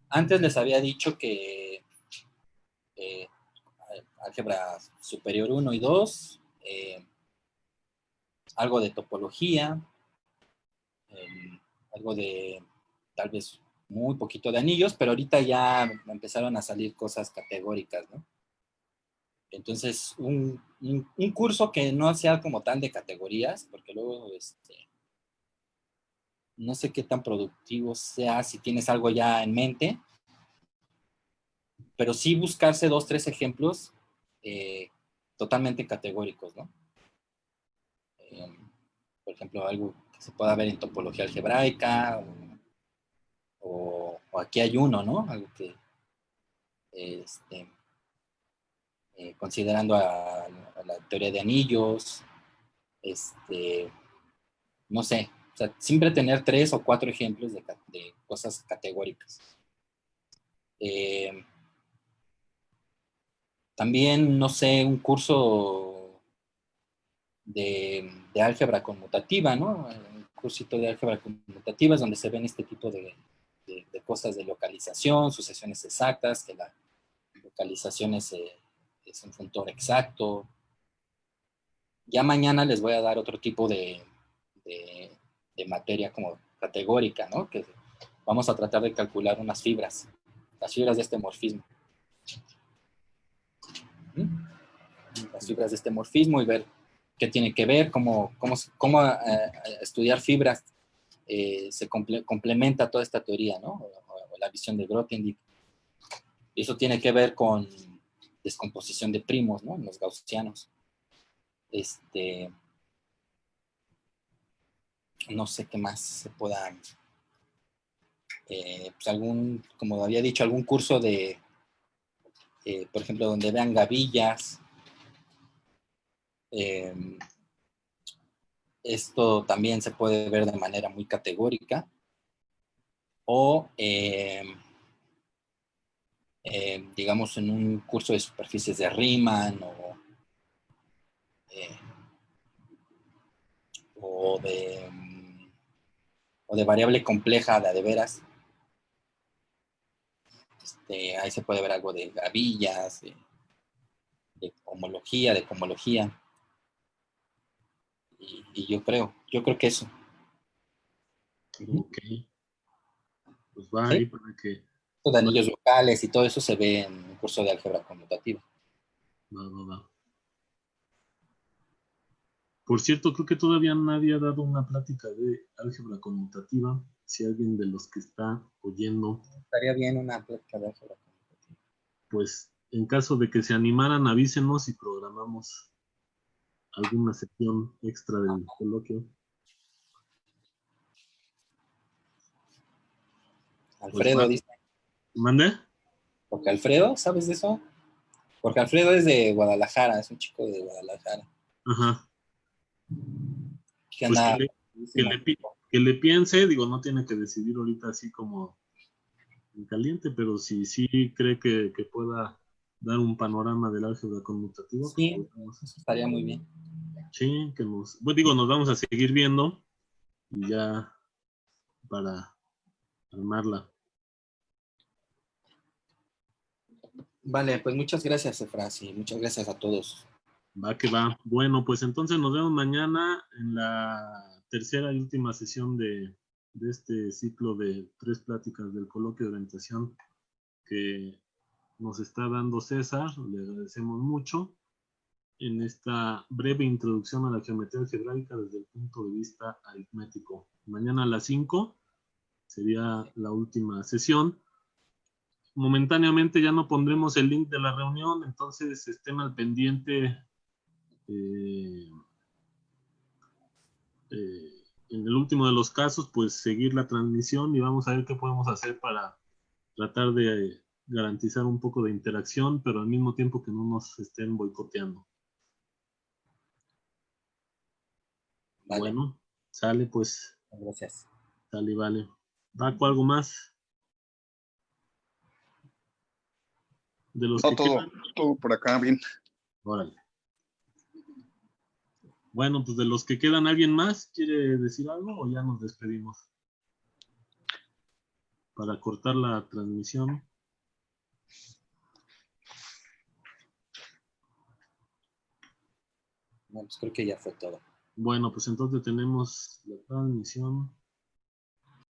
Antes les había dicho que álgebra superior 1 y 2, algo de topología, algo de tal vez muy poquito de anillos, pero ahorita ya empezaron a salir cosas categóricas, ¿no? Entonces, un curso que no sea como tan de categorías, porque luego no sé qué tan productivo sea si tienes algo ya en mente, pero sí buscarse 2, 3 ejemplos totalmente categóricos, ¿no? Por ejemplo, algo que se pueda ver en topología algebraica, o aquí hay uno, ¿no? Algo que, considerando a la teoría de anillos, no sé, o sea, siempre tener 3 o 4 ejemplos de cosas categóricas. También, no sé, un curso de álgebra conmutativa, ¿no? Un cursito de álgebra conmutativa es donde se ven este tipo de cosas de localización, sucesiones exactas, que la localización es un funtor exacto, Ya mañana les voy a dar otro tipo de materia como categórica, ¿no? Que vamos a tratar de calcular unas fibras, las fibras de este morfismo. Las fibras de este morfismo y ver qué tiene que ver, cómo estudiar fibras se complementa toda esta teoría, ¿no? O la visión de Grothendieck. Y eso tiene que ver con descomposición de primos, ¿no? En los gaussianos. No sé qué más se pueda, pues como había dicho, algún curso de, por ejemplo, donde vean gavillas. Esto también se puede ver de manera muy categórica. O, digamos, en un curso de superficies de Riemann eh, o de variable compleja de veras. Ahí se puede ver algo de gavillas, de homología, de cohomología. Y yo creo que eso. Ok. Pues va ¿Sí? ahí para que... Esto de anillos locales y todo eso se ve en un curso de álgebra conmutativa. Va. Por cierto, creo que todavía nadie ha dado una plática de álgebra conmutativa. Si alguien de los que está oyendo, Estaría bien una plática de álgebra conmutativa. pues en caso de que se animaran, avísenos y programamos alguna sección extra del coloquio. Pues Alfredo va. dice. ¿Mande? Porque Alfredo, ¿sabes de eso? Porque Alfredo es de Guadalajara, es un chico de Guadalajara. Ajá. Que Pues anda. que le piense, digo, no tiene que decidir ahorita así como en caliente, pero si sí cree que pueda dar un panorama del álgebra conmutativa, pues Sí, eso estaría muy bien. sí, pues digo, nos vamos a seguir viendo y ya para armarla. Vale, pues muchas gracias, Efras, y muchas gracias a todos. Va que va. Bueno, pues entonces nos vemos mañana en la tercera y última sesión de este ciclo de 3 pláticas del coloquio de orientación que nos está dando César. Le agradecemos mucho en esta breve introducción a la geometría algebraica desde el punto de vista aritmético. Mañana a las 5 sería la última sesión. Momentáneamente ya no pondremos el link de la reunión, entonces estén al pendiente en el último de los casos, pues seguir la transmisión y vamos a ver qué podemos hacer para tratar de garantizar un poco de interacción, pero al mismo tiempo que no nos estén boicoteando. Vale. Bueno, sale pues. Gracias. Sale, vale. Paco, ¿algo más? De los No, que todo, quedan. todo por acá, bien. Órale. Bueno, pues de los que quedan, ¿alguien más quiere decir algo o ya nos despedimos? Para cortar la transmisión. No, pues creo que ya fue todo. Bueno, pues entonces tenemos la transmisión.